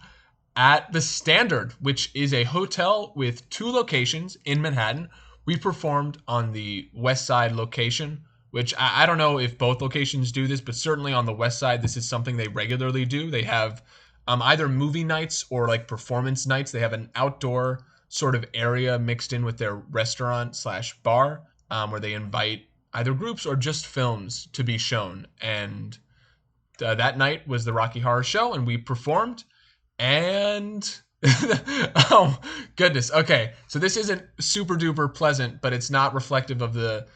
at the Standard, which is a hotel with 2 locations in Manhattan. We performed on the West Side location, which I don't know if both locations do this, but certainly on the West Side, this is something they regularly do. They have either movie nights or like performance nights. They have an outdoor sort of area mixed in with their restaurant/bar where they invite either groups or just films to be shown. And that night was the Rocky Horror Show, and we performed. And oh goodness. Okay, so this isn't super duper pleasant, but it's not reflective of the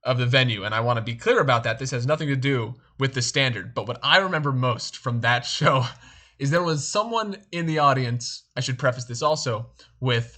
venue, and I want to be clear about that. This has nothing to do with the Standard. But what I remember most from that show is there was someone in the audience. I should preface this also with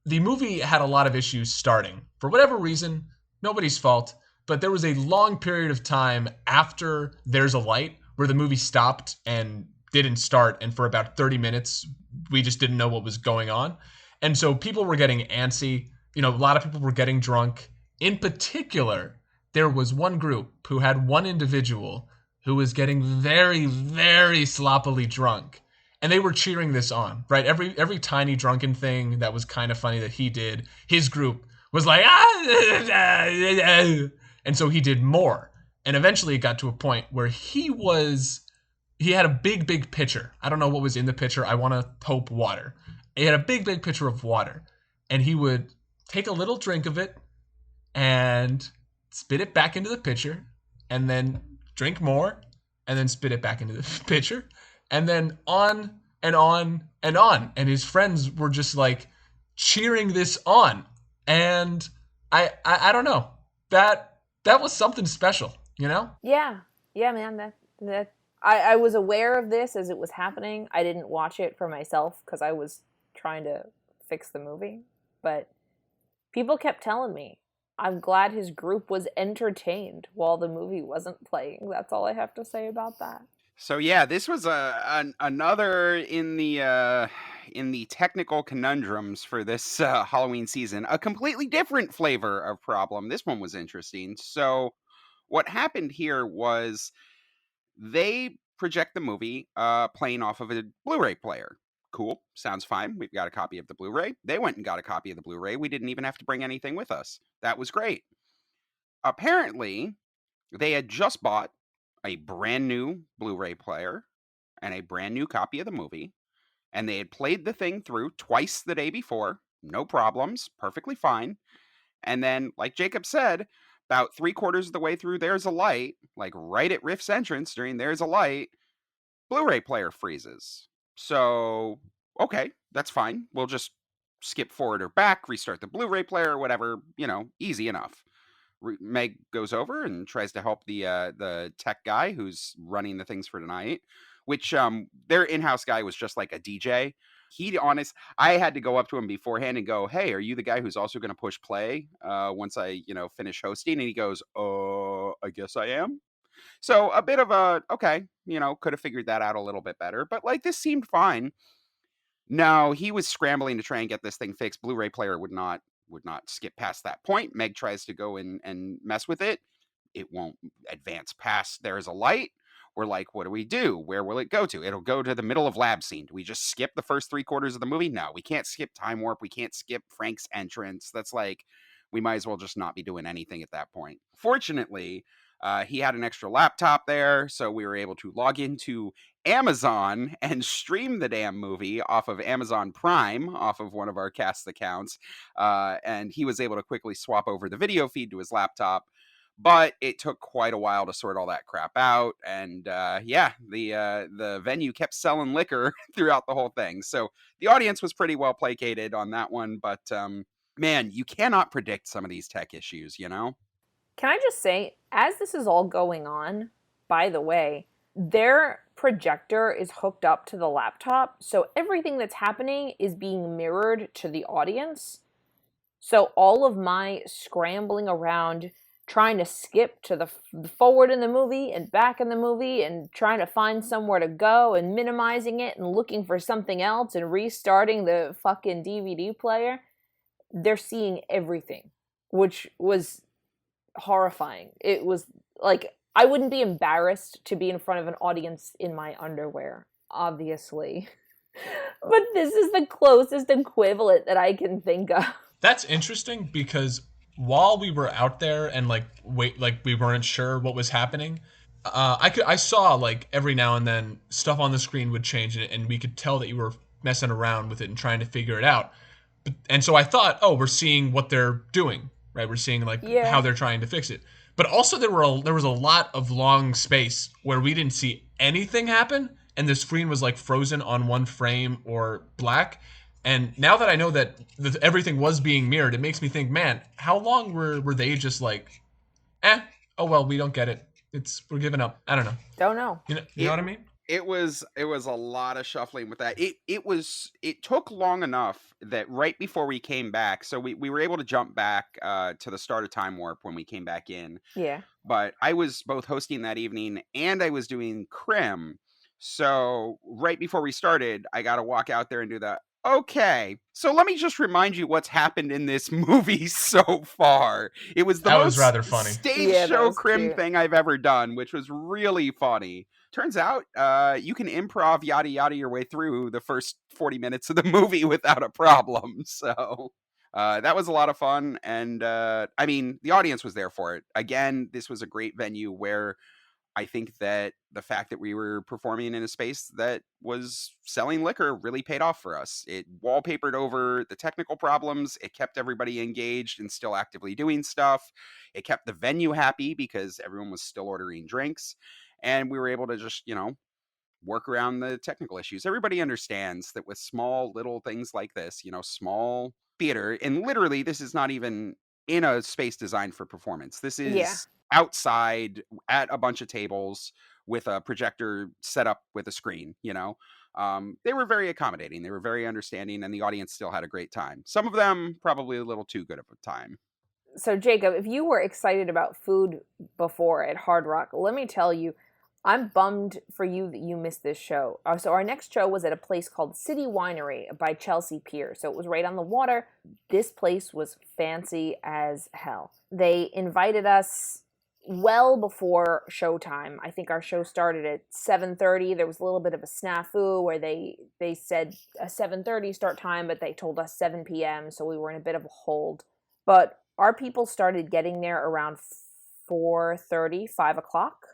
the movie had a lot of issues starting for whatever reason, nobody's fault. But there was a long period of time after There's a Light where the movie stopped and didn't start, and for about 30 minutes we just didn't know what was going on. And so people were getting antsy, a lot of people were getting drunk. In particular, there was one group who had one individual who was getting very, very sloppily drunk, and they were cheering this on, right? Every tiny drunken thing that was kind of funny that he did, his group was like, and so he did more. And eventually it got to a point where he had a big pitcher. I don't know what was in the pitcher. I want to hope water. He had a big pitcher of water, and he would take a little drink of it and spit it back into the pitcher, and then drink more, and then spit it back into the pitcher, and then on and on and on. And his friends were just like cheering this on. And I don't know. That was something special, Yeah, man. That I was aware of this as it was happening. I didn't watch it for myself because I was trying to fix the movie, but people kept telling me I'm glad his group was entertained while the movie wasn't playing. That's all I have to say about that. So yeah, this was another in the technical conundrums for this Halloween season. A completely different flavor of problem. This one was interesting. So what happened here was they project the movie playing off of a Blu-ray player. Cool, sounds fine. We've got a copy of the Blu-ray. They went and got a copy of the Blu-ray. We didn't even have to bring anything with us. That was great. Apparently, they had just bought a brand new Blu-ray player and a brand new copy of the movie, and they had played the thing through twice the day before. No problems, perfectly fine. And then, like Jacob said, about 3/4 of the way through There's a Light, like right at Riff's entrance during There's a Light, Blu-ray player freezes. So, okay, that's fine. We'll just skip forward or back, restart the Blu-ray player or whatever, easy enough. Meg goes over and tries to help the tech guy who's running the things for tonight, which their in-house guy was just like a DJ. I had to go up to him beforehand and go, "Hey, are you the guy who's also going to push play once I finish hosting?" And he goes, I guess I am." So a bit of a okay, could have figured that out a little bit better, but like this seemed fine. No, he was scrambling to try and get this thing fixed. Blu-ray player would not skip past that point. Meg tries to go in and mess with it. It won't advance past There's a Light. We're like, what do we do? Where will it go to? It'll go to the middle of lab scene. Do we just skip the first 3/4 of the movie? No, we can't skip time warp. We can't skip Frank's entrance. That's like, we might as well just not be doing anything at that point. Fortunately, he had an extra laptop there, so we were able to log into Amazon and stream the damn movie off of Amazon Prime, off of one of our cast accounts. And he was able to quickly swap over the video feed to his laptop. But it took quite a while to sort all that crap out. And the venue kept selling liquor throughout the whole thing. So the audience was pretty well placated on that one. But man, you cannot predict some of these tech issues, Can I just say, as this is all going on, by the way, their projector is hooked up to the laptop, so everything that's happening is being mirrored to the audience. So all of my scrambling around trying to skip to the forward in the movie and back in the movie and trying to find somewhere to go and minimizing it and looking for something else and restarting the fucking DVD player, they're seeing everything, which was horrifying. It was like, I wouldn't be embarrassed to be in front of an audience in my underwear, obviously. But this is the closest equivalent that I can think of. That's interesting because while we were out there and we weren't sure what was happening, I saw like every now and then stuff on the screen would change and we could tell that you were messing around with it and trying to figure it out. And so I thought, oh, we're seeing what they're doing, right? We're seeing how they're trying to fix it. But also there was a lot of long space where we didn't see anything happen, and the screen was like frozen on one frame or black. And now that I know that everything was being mirrored, it makes me think, man, how long were they just like, oh well, we don't get it. We're giving up. I don't know. Don't know. You know what I mean? It was a lot of shuffling with that. It took long enough that right before we came back, so we were able to jump back to the start of Time Warp when we came back in. Yeah. But I was both hosting that evening and I was doing Crim. So right before we started, I got to walk out there and do that. Okay, so let me just remind you what's happened in this movie so far. It was the most rather funny stage show Crim thing I've ever done, which was really funny. Turns out you can improv yada yada your way through the first 40 minutes of the movie without a problem. So that was a lot of fun. And I mean, the audience was there for it. Again, this was a great venue where I think that the fact that we were performing in a space that was selling liquor really paid off for us. It wallpapered over the technical problems. It kept everybody engaged and still actively doing stuff. It kept the venue happy because everyone was still ordering drinks. And we were able to just, work around the technical issues. Everybody understands that with small little things like this, small theater, and literally this is not even in a space designed for performance. This is outside at a bunch of tables with a projector set up with a screen, they were very accommodating. They were very understanding, and the audience still had a great time. Some of them probably a little too good of a time. So, Jacob, if you were excited about food before at Hard Rock, let me tell you, I'm bummed for you that you missed this show. So our next show was at a place called City Winery by Chelsea Pier. So it was right on the water. This place was fancy as hell. They invited us well before showtime. I think our show started at 7:30. There was a little bit of a snafu where they said a 7:30 start time, but they told us 7 p.m., so we were in a bit of a hold. But our people started getting there around 4:30, 5 o'clock,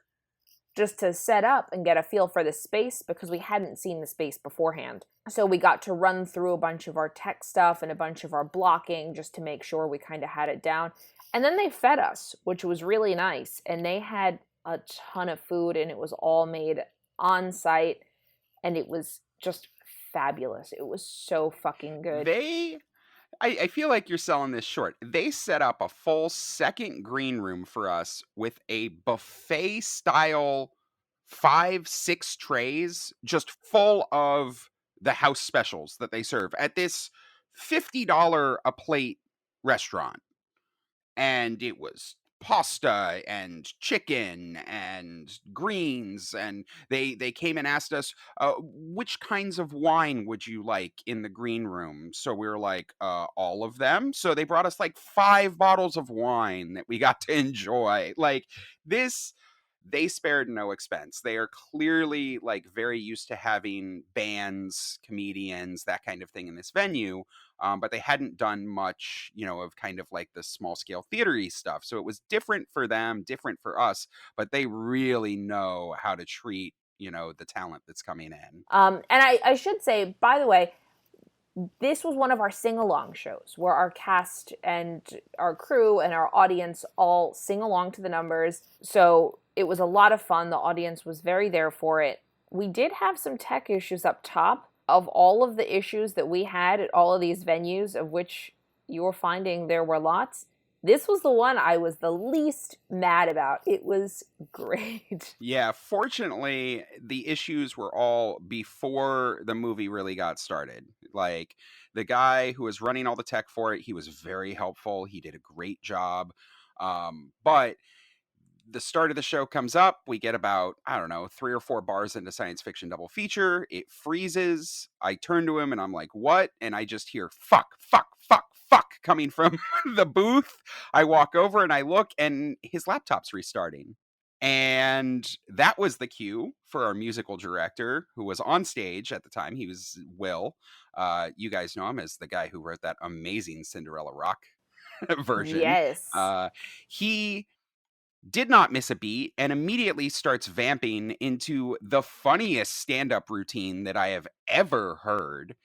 just to set up and get a feel for the space because we hadn't seen the space beforehand. So we got to run through a bunch of our tech stuff and a bunch of our blocking just to make sure we kind of had it down. And then they fed us, which was really nice. And they had a ton of food and it was all made on site and it was just fabulous. It was so fucking good. I feel like you're selling this short. They set up a full second green room for us with a buffet style 5-6 trays just full of the house specials that they serve at this $50 a plate restaurant. And it was pasta and chicken and greens, and they came and asked us which kinds of wine would you like in the green room. So we were like, all of them. So they brought us like 5 bottles of wine that we got to enjoy. Like this, they spared no expense. They are clearly like very used to having bands, comedians, that kind of thing in this venue. But they hadn't done much, of kind of like the small scale theatery stuff. So it was different for them, different for us, but they really know how to treat, the talent that's coming in. And I should say, by the way, this was one of our sing-along shows where our cast and our crew and our audience all sing along to the numbers. So it was a lot of fun. The audience was very there for it. We did have some tech issues up top. Of all of the issues that we had at all of these venues, of which you're finding there were lots, this was the one I was the least mad about. It was great. Yeah, fortunately, the issues were all before the movie really got started. Like, the guy who was running all the tech for it, he was very helpful. He did a great job. But the start of the show comes up. We get about, I don't know, 3 or 4 bars into science fiction double feature. It freezes. I turn to him and I'm like, what? And I just hear fuck, fuck, fuck, fuck coming from the booth. I walk over and I look and his laptop's restarting. And that was the cue for our musical director, who was on stage at the time. He was Will. You guys know him as the guy who wrote that amazing Cinderella Rock version. Yes. He did not miss a beat and immediately starts vamping into the funniest stand-up routine that I have ever heard.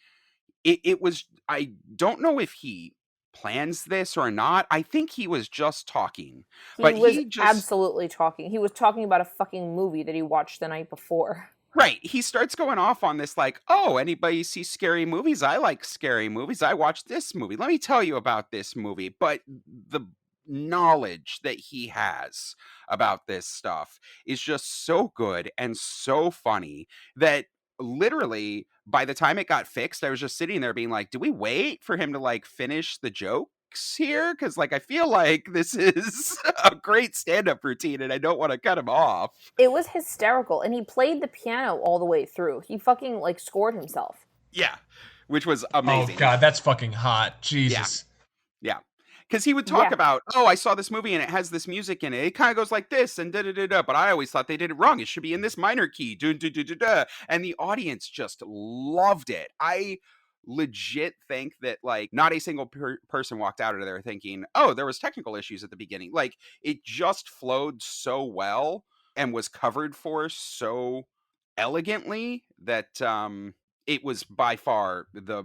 It was, I don't know if he plans this or not. I think he was just talking. He just absolutely talking. He was talking about a fucking movie that he watched the night before. Right. He starts going off on this like, oh, anybody see scary movies? I like scary movies. I watched this movie. Let me tell you about this movie. But the knowledge that he has about this stuff is just so good and so funny that literally by the time it got fixed, I was just sitting there being like, do we wait for him to like finish the jokes here? Because like I feel like this is a great stand-up routine and I don't want to cut him off. It was hysterical, and he played the piano all the way through. He fucking like scored himself. Yeah, which was amazing. Oh god, that's fucking hot. Jesus. Yeah. Because he would talk about, oh, I saw this movie and it has this music in it. It kind of goes like this and da-da-da-da. But I always thought they did it wrong. It should be in this minor key. Da-da-da-da-da. And the audience just loved it. I legit think that, like, not a single person walked out of there thinking, oh, there was technical issues at the beginning. Like, it just flowed so well and was covered for so elegantly that it was by far the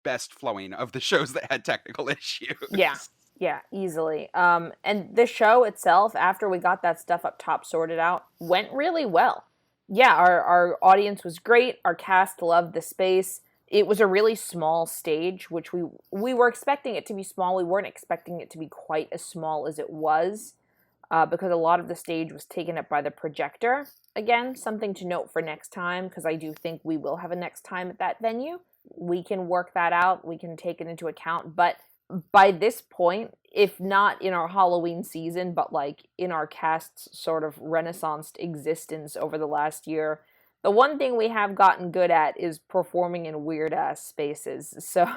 best flowing of the shows that had technical issues. Yeah, easily. And the show itself, after we got that stuff up top sorted out, went really well. Yeah, our audience was great. Our cast loved the space. It was a really small stage, which we were expecting it to be small. We weren't expecting it to be quite as small as it was, because a lot of the stage was taken up by the projector. Again, something to note for next time, because I do think we will have a next time at that venue. We can work that out. We can take it into account. But by this point, if not in our Halloween season, but like in our cast's sort of renaissanced existence over the last year, the one thing we have gotten good at is performing in weird ass spaces. So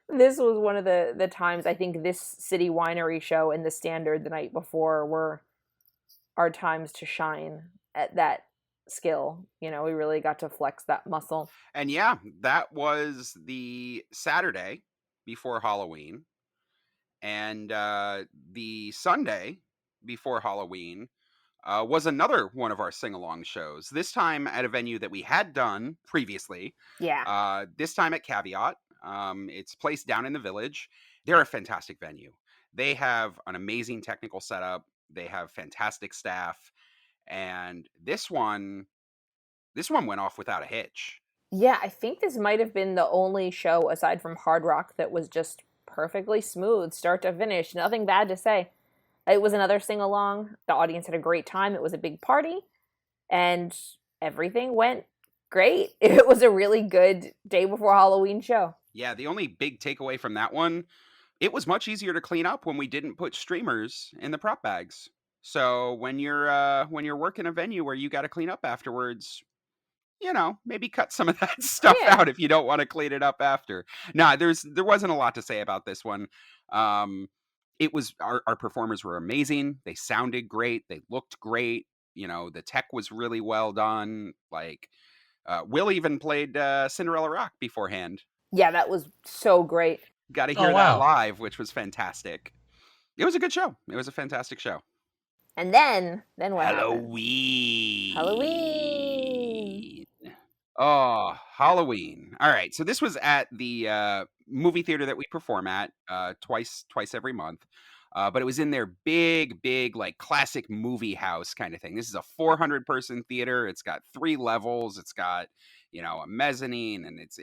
this was one of the times. I think this City Winery show and the Standard the night before were our times to shine at that skill. You know, we really got to flex that muscle. And yeah, that was the Saturday before Halloween. And the Sunday before Halloween was another one of our sing along shows, this time at a venue that we had done previously. Yeah. This time at Caveat. It's placed down in the Village. They're a fantastic venue. They have an amazing technical setup. They have fantastic staff. And this one went off without a hitch. Yeah, I think this might have been the only show aside from Hard Rock that was just perfectly smooth, start to finish. Nothing bad to say. It was another sing along. The audience had a great time. It was a big party, and everything went great. It was a really good day before Halloween show. Yeah, the only big takeaway from that one, it was much easier to clean up when we didn't put streamers in the prop bags. So when you're working a venue where you got to clean up afterwards, maybe cut some of that stuff Yeah. out if you don't want to clean it up after. Nah, there wasn't a lot to say about this one. It was our performers were amazing. They sounded great. They looked great. The tech was really well done. Like Will even played Cinderella Rock beforehand. Yeah, that was so great. Got to hear that live, which was fantastic. It was a good show. It was a fantastic show. And then what Halloween. happened? Halloween. Oh, Halloween. All right. So this was at the movie theater that we perform at twice every month. But it was in their big, like classic movie house kind of thing. This is a 400-person theater. It's got 3 levels. It's got, a mezzanine, and it's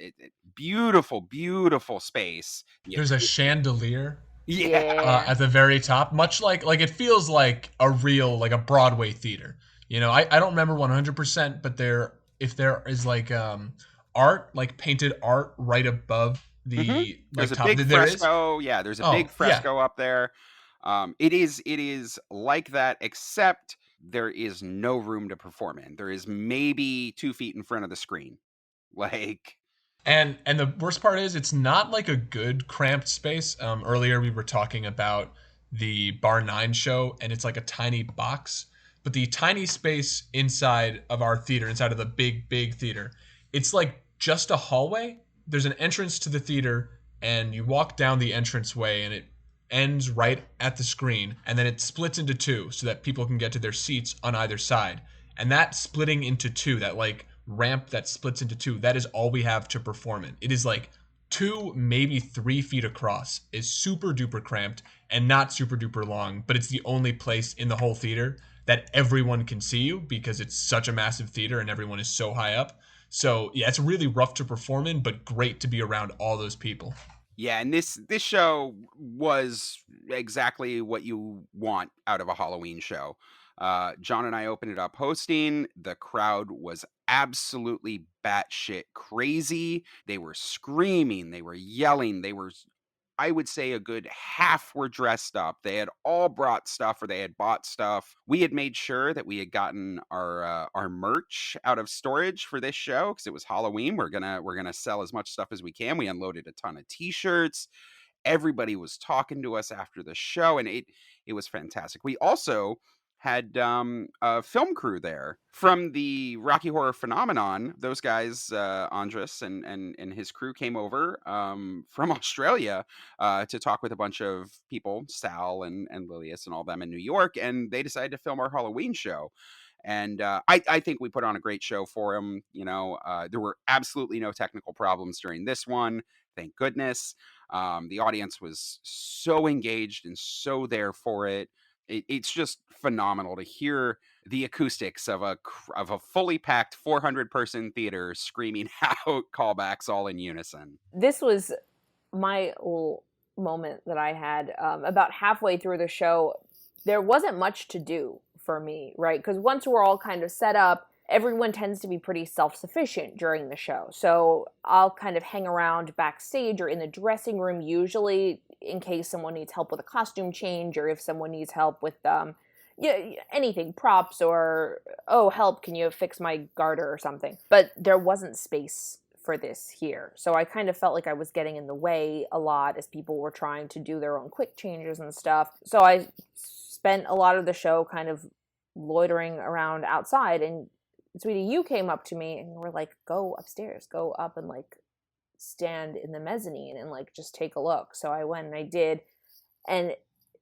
beautiful space. There's a chandelier. Yeah. At the very top, much like it feels like a real, like a Broadway theater. I don't remember 100%, but if there is like art, like painted art right above the there's like a top. big fresco. Yeah, there's a big fresco up there. It is like that, except there is no room to perform in. There is maybe 2 feet in front of the screen. Like, and the worst part is it's not like a good cramped space. Earlier we were talking about the Bar 9 show, and it's like a tiny box. But the tiny space inside of our theater, inside of the big theater, it's like just a hallway. There's an entrance to the theater, and you walk down the entranceway, and it ends right at the screen, and then it splits into 2 so that people can get to their seats on either side. And that splitting into 2, that like ramp that splits into 2, that is all we have to perform in. It is like 2, maybe 3 feet across, is super duper cramped and not super duper long, but it's the only place in the whole theater that everyone can see you because it's such a massive theater and everyone is so high up. So yeah, it's really rough to perform in, but great to be around all those people. Yeah, and this show was exactly what you want out of a Halloween show. John and I opened it up hosting. The crowd was absolutely batshit crazy. They were screaming, they were yelling, I would say a good half were dressed up. They had all brought stuff, or they had bought stuff. We had made sure that we had gotten our merch out of storage for this show because it was Halloween. We're gonna sell as much stuff as we can. We unloaded a ton of T-shirts. Everybody was talking to us after the show, and it was fantastic. We also had a film crew there from the Rocky Horror Phenomenon. Those guys, Andres and his crew, came over from Australia to talk with a bunch of people, Sal and Lilius and all them in New York, and they decided to film our Halloween show. And I think we put on a great show for them. There were absolutely no technical problems during this one. Thank goodness. The audience was so engaged and so there for it. It's just phenomenal to hear the acoustics of a fully packed 400-person theater screaming out callbacks all in unison. This was my little moment that I had about halfway through the show. There wasn't much to do for me, right? Because once we're all kind of set up, everyone tends to be pretty self-sufficient during the show. So I'll kind of hang around backstage or in the dressing room, usually in case someone needs help with a costume change, or if someone needs help with yeah, anything, props, or, oh, help, can you fix my garter or something. But there wasn't space for this here. So I kind of felt like I was getting in the way a lot as people were trying to do their own quick changes and stuff. So I spent a lot of the show kind of loitering around outside, and sweetie, you came up to me and were like, go upstairs, go up and like stand in the mezzanine and like just take a look. So I went and I did, and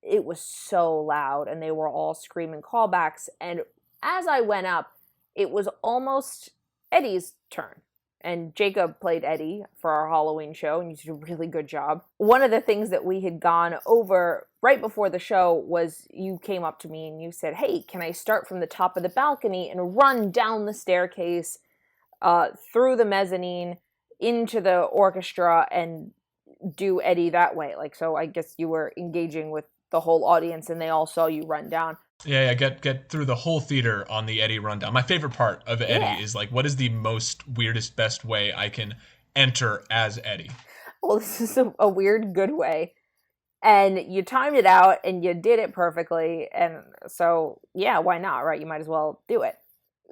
it was so loud and they were all screaming callbacks. And as I went up, it was almost Eddie's turn. And Jacob played Eddie for our Halloween show, and you did a really good job. One of the things that we had gone over right before the show was you came up to me and you said, hey, can I start from the top of the balcony and run down the staircase, through the mezzanine, into the orchestra, and do Eddie that way? Like, so I guess you were engaging with the whole audience and they all saw you run down. Yeah, get through the whole theater on the Eddie rundown. My favorite part of Eddie is like, what is the most weirdest, best way I can enter as Eddie? Well, this is a weird, good way. And you timed it out and you did it perfectly. And so, yeah, why not, right? You might as well do it.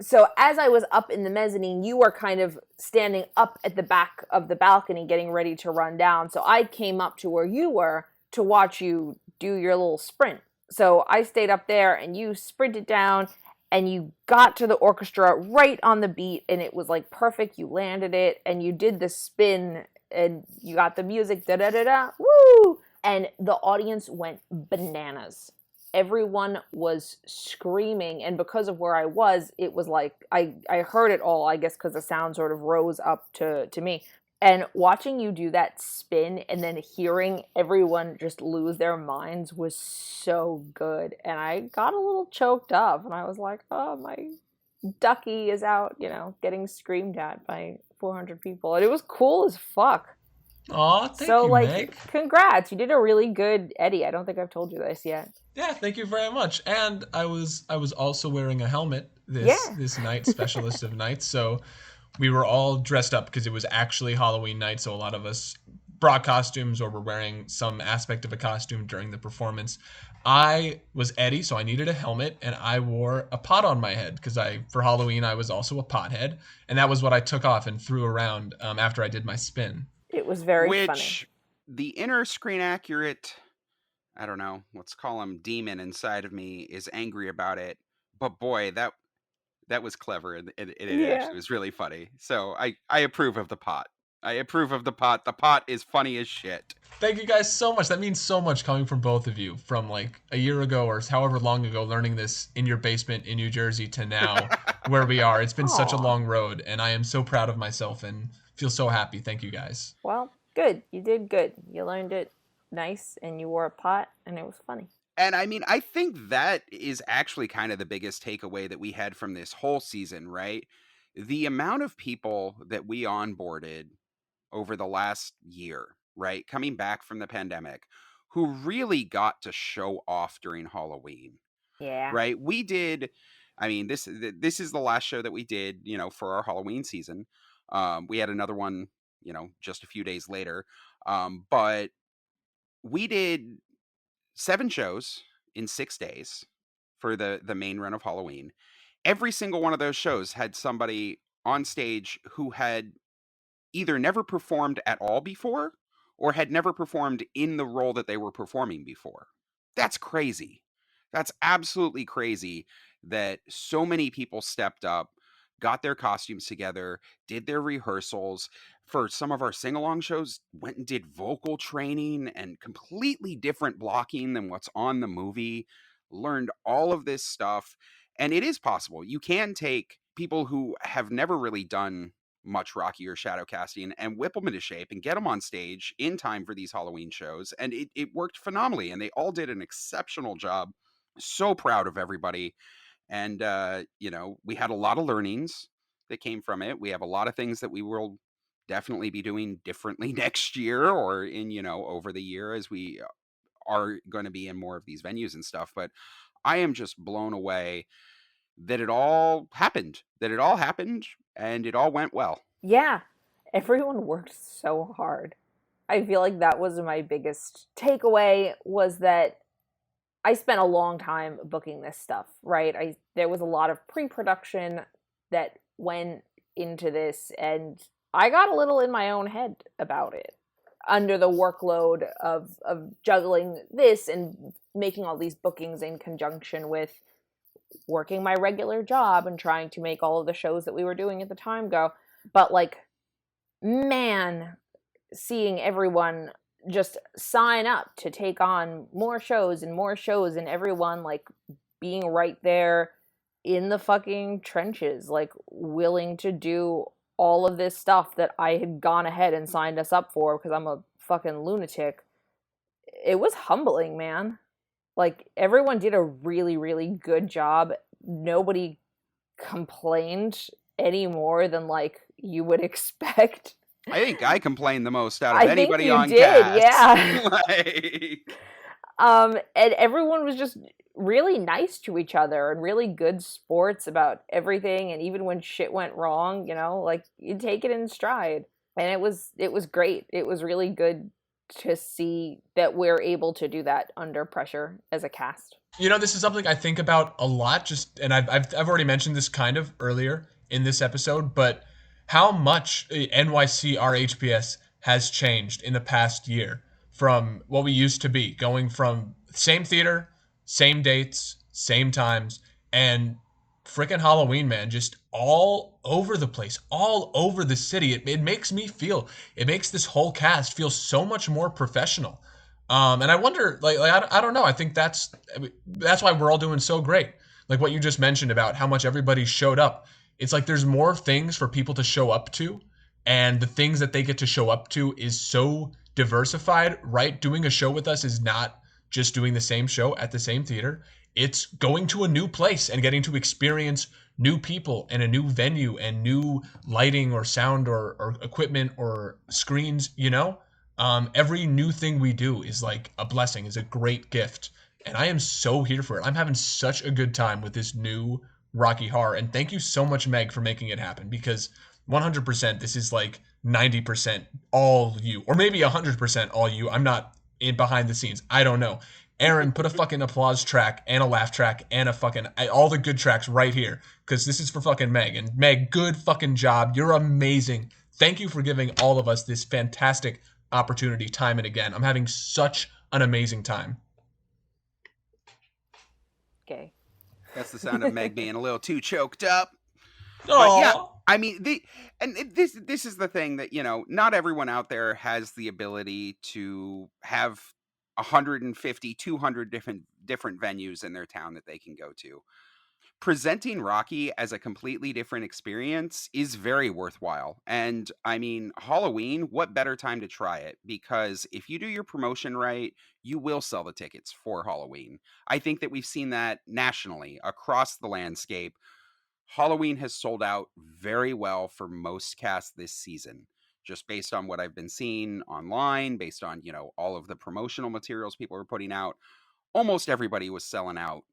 So as I was up in the mezzanine, you were kind of standing up at the back of the balcony getting ready to run down. So I came up to where you were to watch you do your little sprint. So I stayed up there and you sprinted down and you got to the orchestra right on the beat, and it was like perfect. You landed it and you did the spin and you got the music, da da da da, woo! And the audience went bananas. Everyone was screaming, and because of where I was, it was like I heard it all, I guess, because the sound sort of rose up to me. And watching you do that spin and then hearing everyone just lose their minds was so good. And I got a little choked up, and I was like, oh, my ducky is out, getting screamed at by 400 people. And it was cool as fuck. Aw, thank so, you, like, Meg. Congrats. You did a really good Eddie. I don't think I've told you this yet. Yeah, thank you very much. And I was also wearing a helmet this night, Specialist of Nights. So we were all dressed up because it was actually Halloween night. So a lot of us brought costumes or were wearing some aspect of a costume during the performance. I was Eddie, so I needed a helmet, and I wore a pot on my head because for Halloween I was also a pothead, and that was what I took off and threw around after I did my spin. It was very funny. Which the inner screen accurate, I don't know, let's call him demon inside of me, is angry about it. But boy, that was clever, and it actually was really funny. So I approve of the pot. I approve of the pot. The pot is funny as shit. Thank you guys so much. That means so much coming from both of you, from like a year ago or however long ago, learning this in your basement in New Jersey to now where we are. It's been such a long road, and I am so proud of myself and feel so happy. Thank you guys. Well, good. You did good. You learned it nice, and you wore a pot, and it was funny. And I mean, I think that is actually kind of the biggest takeaway that we had from this whole season, right? The amount of people that we onboarded over the last year, right, coming back from the pandemic, who really got to show off during Halloween. Yeah. Right? We did, I mean, this is the last show that we did, for our Halloween season. We had another one, just a few days later. But we did 7 shows in 6 days for the main run of Halloween. Every single one of those shows had somebody on stage who had either never performed at all before or had never performed in the role that they were performing before. That's crazy. That's absolutely crazy that so many people stepped up, got their costumes together, did their rehearsals. For some of our sing-along shows, went and did vocal training and completely different blocking than what's on the movie, learned all of this stuff. And it is possible. You can take people who have never really done much Rocky or Shadowcasting and whip them into shape and get them on stage in time for these Halloween shows. And it worked phenomenally, and they all did an exceptional job. So proud of everybody. And, we had a lot of learnings that came from it. We have a lot of things that we will definitely be doing differently next year or in, over the year as we are going to be in more of these venues and stuff. But I am just blown away that it all happened, and it all went well. Yeah, everyone worked so hard. I feel like that was my biggest takeaway, was that I spent a long time booking this stuff, right? There was a lot of pre-production that went into this, and I got a little in my own head about it under the workload of juggling this and making all these bookings in conjunction with working my regular job and trying to make all of the shows that we were doing at the time go. But like, man, seeing everyone just sign up to take on more shows and everyone like being right there in the fucking trenches, like willing to do all of this stuff that I had gone ahead and signed us up for because I'm a fucking lunatic. It was humbling, man. Like, everyone did a really, really good job. Nobody complained any more than like you would expect. I think I complained the most out I of think anybody you on did, cast. yeah. Like, And everyone was just really nice to each other and really good sports about everything. And even when shit went wrong, you know, like, you take it in stride. And it was great. It was really good to see that we're able to do that under pressure as a cast. You know, this is something I think about a lot. Just, and I've already mentioned this kind of earlier in this episode, but how much NYC RHPS has changed in the past year from what we used to be, going from same theater, same dates, same times, and freaking Halloween, man, just all over the place, all over the city. It makes me feel, it makes this whole cast feel so much more professional. And I wonder, I don't know. I think that's why we're all doing so great. Like what you just mentioned about how much everybody showed up. It's like there's more things for people to show up to, and the things that they get to show up to is so diversified, right? Doing a show with us is not just doing the same show at the same theater. It's going to a new place and getting to experience new people and a new venue and new lighting or sound or equipment or screens, you know? Every new thing we do is like a blessing, is a great gift. And I am so here for it. I'm having such a good time with this new Rocky Horror. And thank you so much, Meg, for making it happen, because 100% this is like 90% all you, or maybe 100% all you. I'm not in behind the scenes. I don't know. Aaron, put a fucking applause track and a laugh track and a fucking all the good tracks right here, because this is for fucking Meg. And Meg, good fucking job. You're amazing. Thank you for giving all of us this fantastic opportunity time and again. I'm having such an amazing time. Okay. that's the sound of Meg being a little too choked up. Aww. But yeah, I mean, this is the thing that, you know, not everyone out there has the ability to have 150, 200 different venues in their town that they can go to. Presenting Rocky as a completely different experience is very worthwhile. And I mean, Halloween, what better time to try it? Because if you do your promotion right, you will sell the tickets for Halloween. I think that we've seen that nationally across the landscape. Halloween has sold out very well for most casts this season, just based on what I've been seeing online, based on, you know, all of the promotional materials people were putting out. Almost everybody was selling out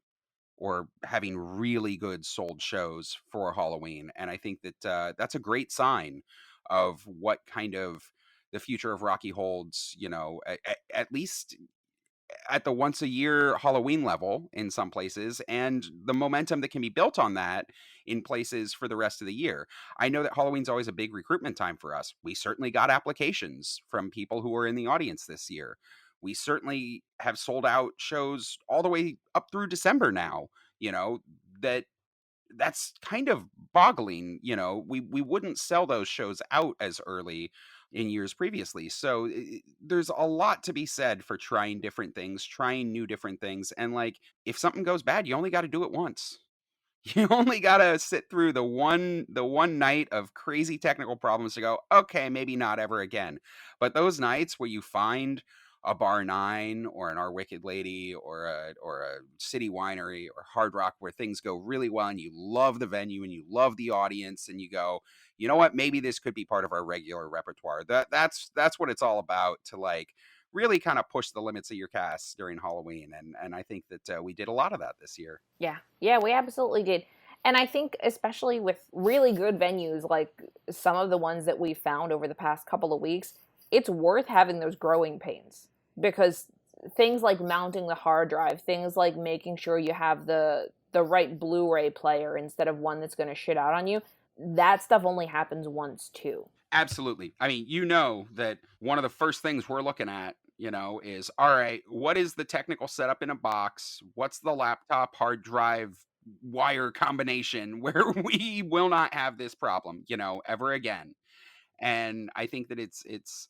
or having really good sold shows for Halloween. And I think that that's a great sign of what kind of the future of Rocky holds, you know, at least at the once a year Halloween level in some places, and the momentum that can be built on that in places for the rest of the year. I know that Halloween's always a big recruitment time for us. We certainly got applications from people who were in the audience this year. We certainly have sold out shows all the way up through December now, you know, that's kind of boggling. You know, we wouldn't sell those shows out as early in years previously. So there's a lot to be said for trying different things, trying new different things. And like, if something goes bad, you only got to do it once. You only got to sit through the one night of crazy technical problems to go, okay, maybe not ever again. But those nights where you find a Bar 9 or an Our Wicked Lady or a City Winery or Hard Rock where things go really well and you love the venue and you love the audience and you go, you know what, maybe this could be part of our regular repertoire. That's what it's all about, to like really kind of push the limits of your cast during Halloween. And I think that we did a lot of that this year. Yeah, we absolutely did. And I think especially with really good venues like some of the ones that we've found over the past couple of weeks, it's worth having those growing pains, because things like mounting the hard drive, things like making sure you have the right Blu-ray player instead of one that's going to shit out on you, that stuff only happens once too. Absolutely. I mean, you know that one of the first things we're looking at, is, all right, what is the technical setup in a box? What's the laptop hard drive wire combination where we will not have this problem, ever again? And I think that it's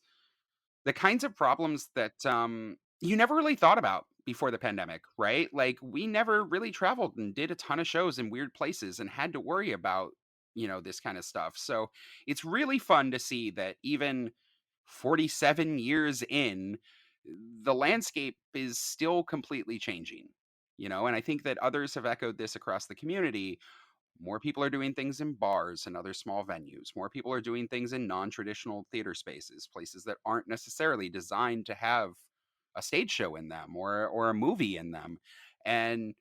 the kinds of problems that you never really thought about before the pandemic, right? Like, we never really traveled and did a ton of shows in weird places and had to worry about, this kind of stuff. So it's really fun to see that even 47 years in, the landscape is still completely changing, and I think that others have echoed this across the community. More people are doing things in bars and other small venues. More people are doing things in non-traditional theater spaces, places that aren't necessarily designed to have a stage show in them or a movie in them. And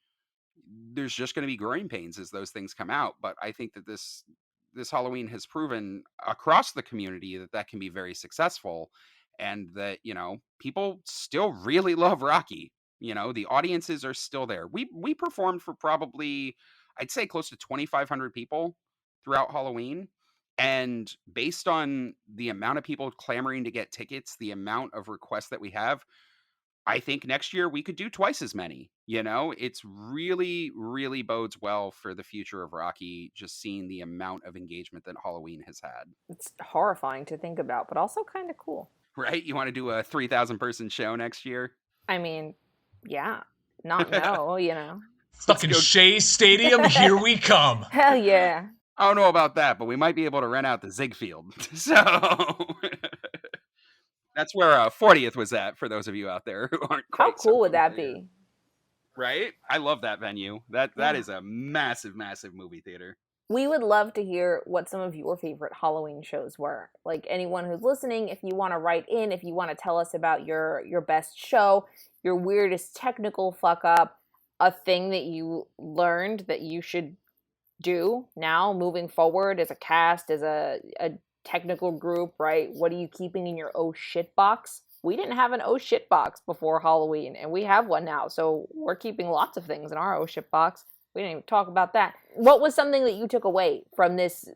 there's just going to be growing pains as those things come out. But I think that this Halloween has proven across the community that can be very successful, and that, people still really love Rocky. The audiences are still there. We performed for probably, I'd say, close to 2,500 people throughout Halloween. And based on the amount of people clamoring to get tickets, the amount of requests that we have, I think next year we could do twice as many. It's really, really bodes well for the future of Rocky, just seeing the amount of engagement that Halloween has had. It's horrifying to think about, but also kind of cool. Right? You want to do a 3,000 person show next year? I mean, yeah, not no, Fucking Shea Stadium, here we come. Hell yeah. I don't know about that, but we might be able to rent out the Ziegfeld. So that's where 40th was at, for those of you out there who aren't quite. How cool would that be? Right? I love that venue. That is a massive, massive movie theater. We would love to hear what some of your favorite Halloween shows were. Like, anyone who's listening, if you want to write in, if you want to tell us about your best show, your weirdest technical fuck up, a thing that you learned that you should do now moving forward as a cast, as a technical group, right? What are you keeping in your oh shit box? We didn't have an oh shit box before Halloween, and we have one now. So we're keeping lots of things in our oh shit box. We didn't even talk about that. What was something that you took away from this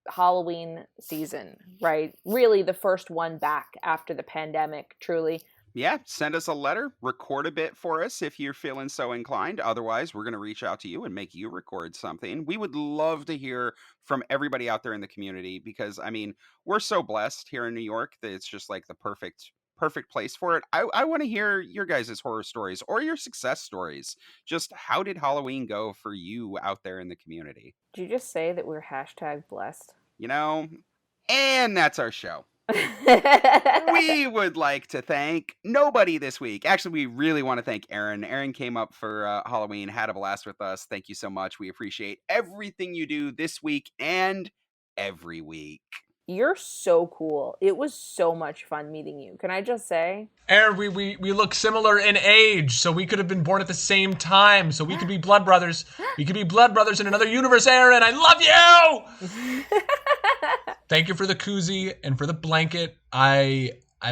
Halloween season, right? Really the first one back after the pandemic, truly. Yeah, send us a letter, record a bit for us if you're feeling so inclined. Otherwise, we're going to reach out to you and make you record something. We would love to hear from everybody out there in the community, because, I mean, we're so blessed here in New York that it's just like the perfect place for it. I want to hear your guys' horror stories or your success stories. Just how did Halloween go for you out there in the community? Did you just say that we're hashtag blessed? And that's our show. We would like to thank nobody this week. Actually, we really want to thank Aaron. Aaron came up for Halloween, had a blast with us. Thank you so much. We appreciate everything you do this week and every week. You're so cool. It was so much fun meeting you. Can I just say? Aaron, we look similar in age, so we could have been born at the same time, so we could be blood brothers. We could be blood brothers in another universe, Aaron. I love you! Thank you for the koozie and for the blanket. I've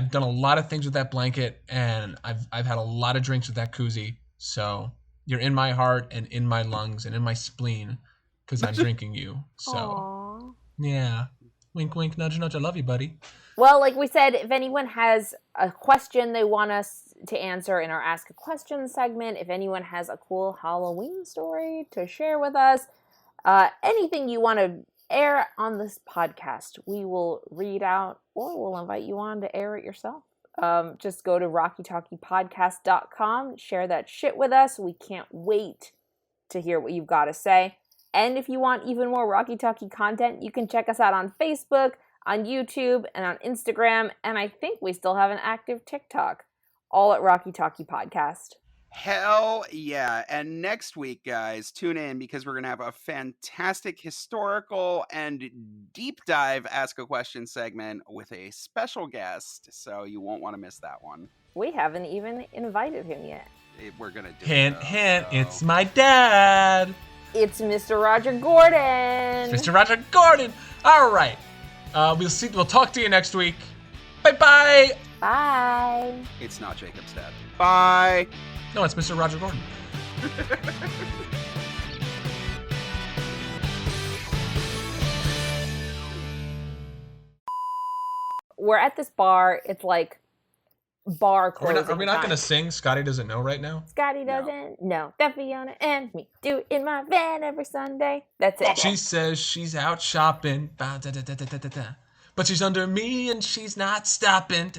done a lot of things with that blanket, and I've had a lot of drinks with that koozie. So you're in my heart and in my lungs and in my spleen, because I'm drinking you. So Aww. Yeah. Wink, wink, nudge, nudge. I love you, buddy. Well, like we said, if anyone has a question they want us to answer in our Ask a Question segment, if anyone has a cool Halloween story to share with us, anything you want to air on this podcast, we will read out, or we'll invite you on to air it yourself. Just go to rockytalkiepodcast.com, share that shit with us. We can't wait to hear what you've got to say. And if you want even more Rocky Talkie content, you can check us out on Facebook, on YouTube, and on Instagram. And I think we still have an active TikTok, all at Rocky Talkie Podcast. Hell yeah. And next week, guys, tune in, because we're going to have a fantastic historical and deep dive Ask a Question segment with a special guest. So you won't want to miss that one. We haven't even invited him yet. We're going to do Hint, hint, it's my dad. It's Mr. Roger Gordon. Mr. Roger Gordon. All right. We'll talk to you next week. Bye-bye. Bye. It's not Jacob's dad. Bye. No, it's Mr. Roger Gordon. We're at this bar. It's like bar closing. Are we not going to sing Scotty Doesn't Know right now? Scotty doesn't know that Fiona and me do it in my van every Sunday. That's it. She says she's out shopping, but she's under me and she's not stopping.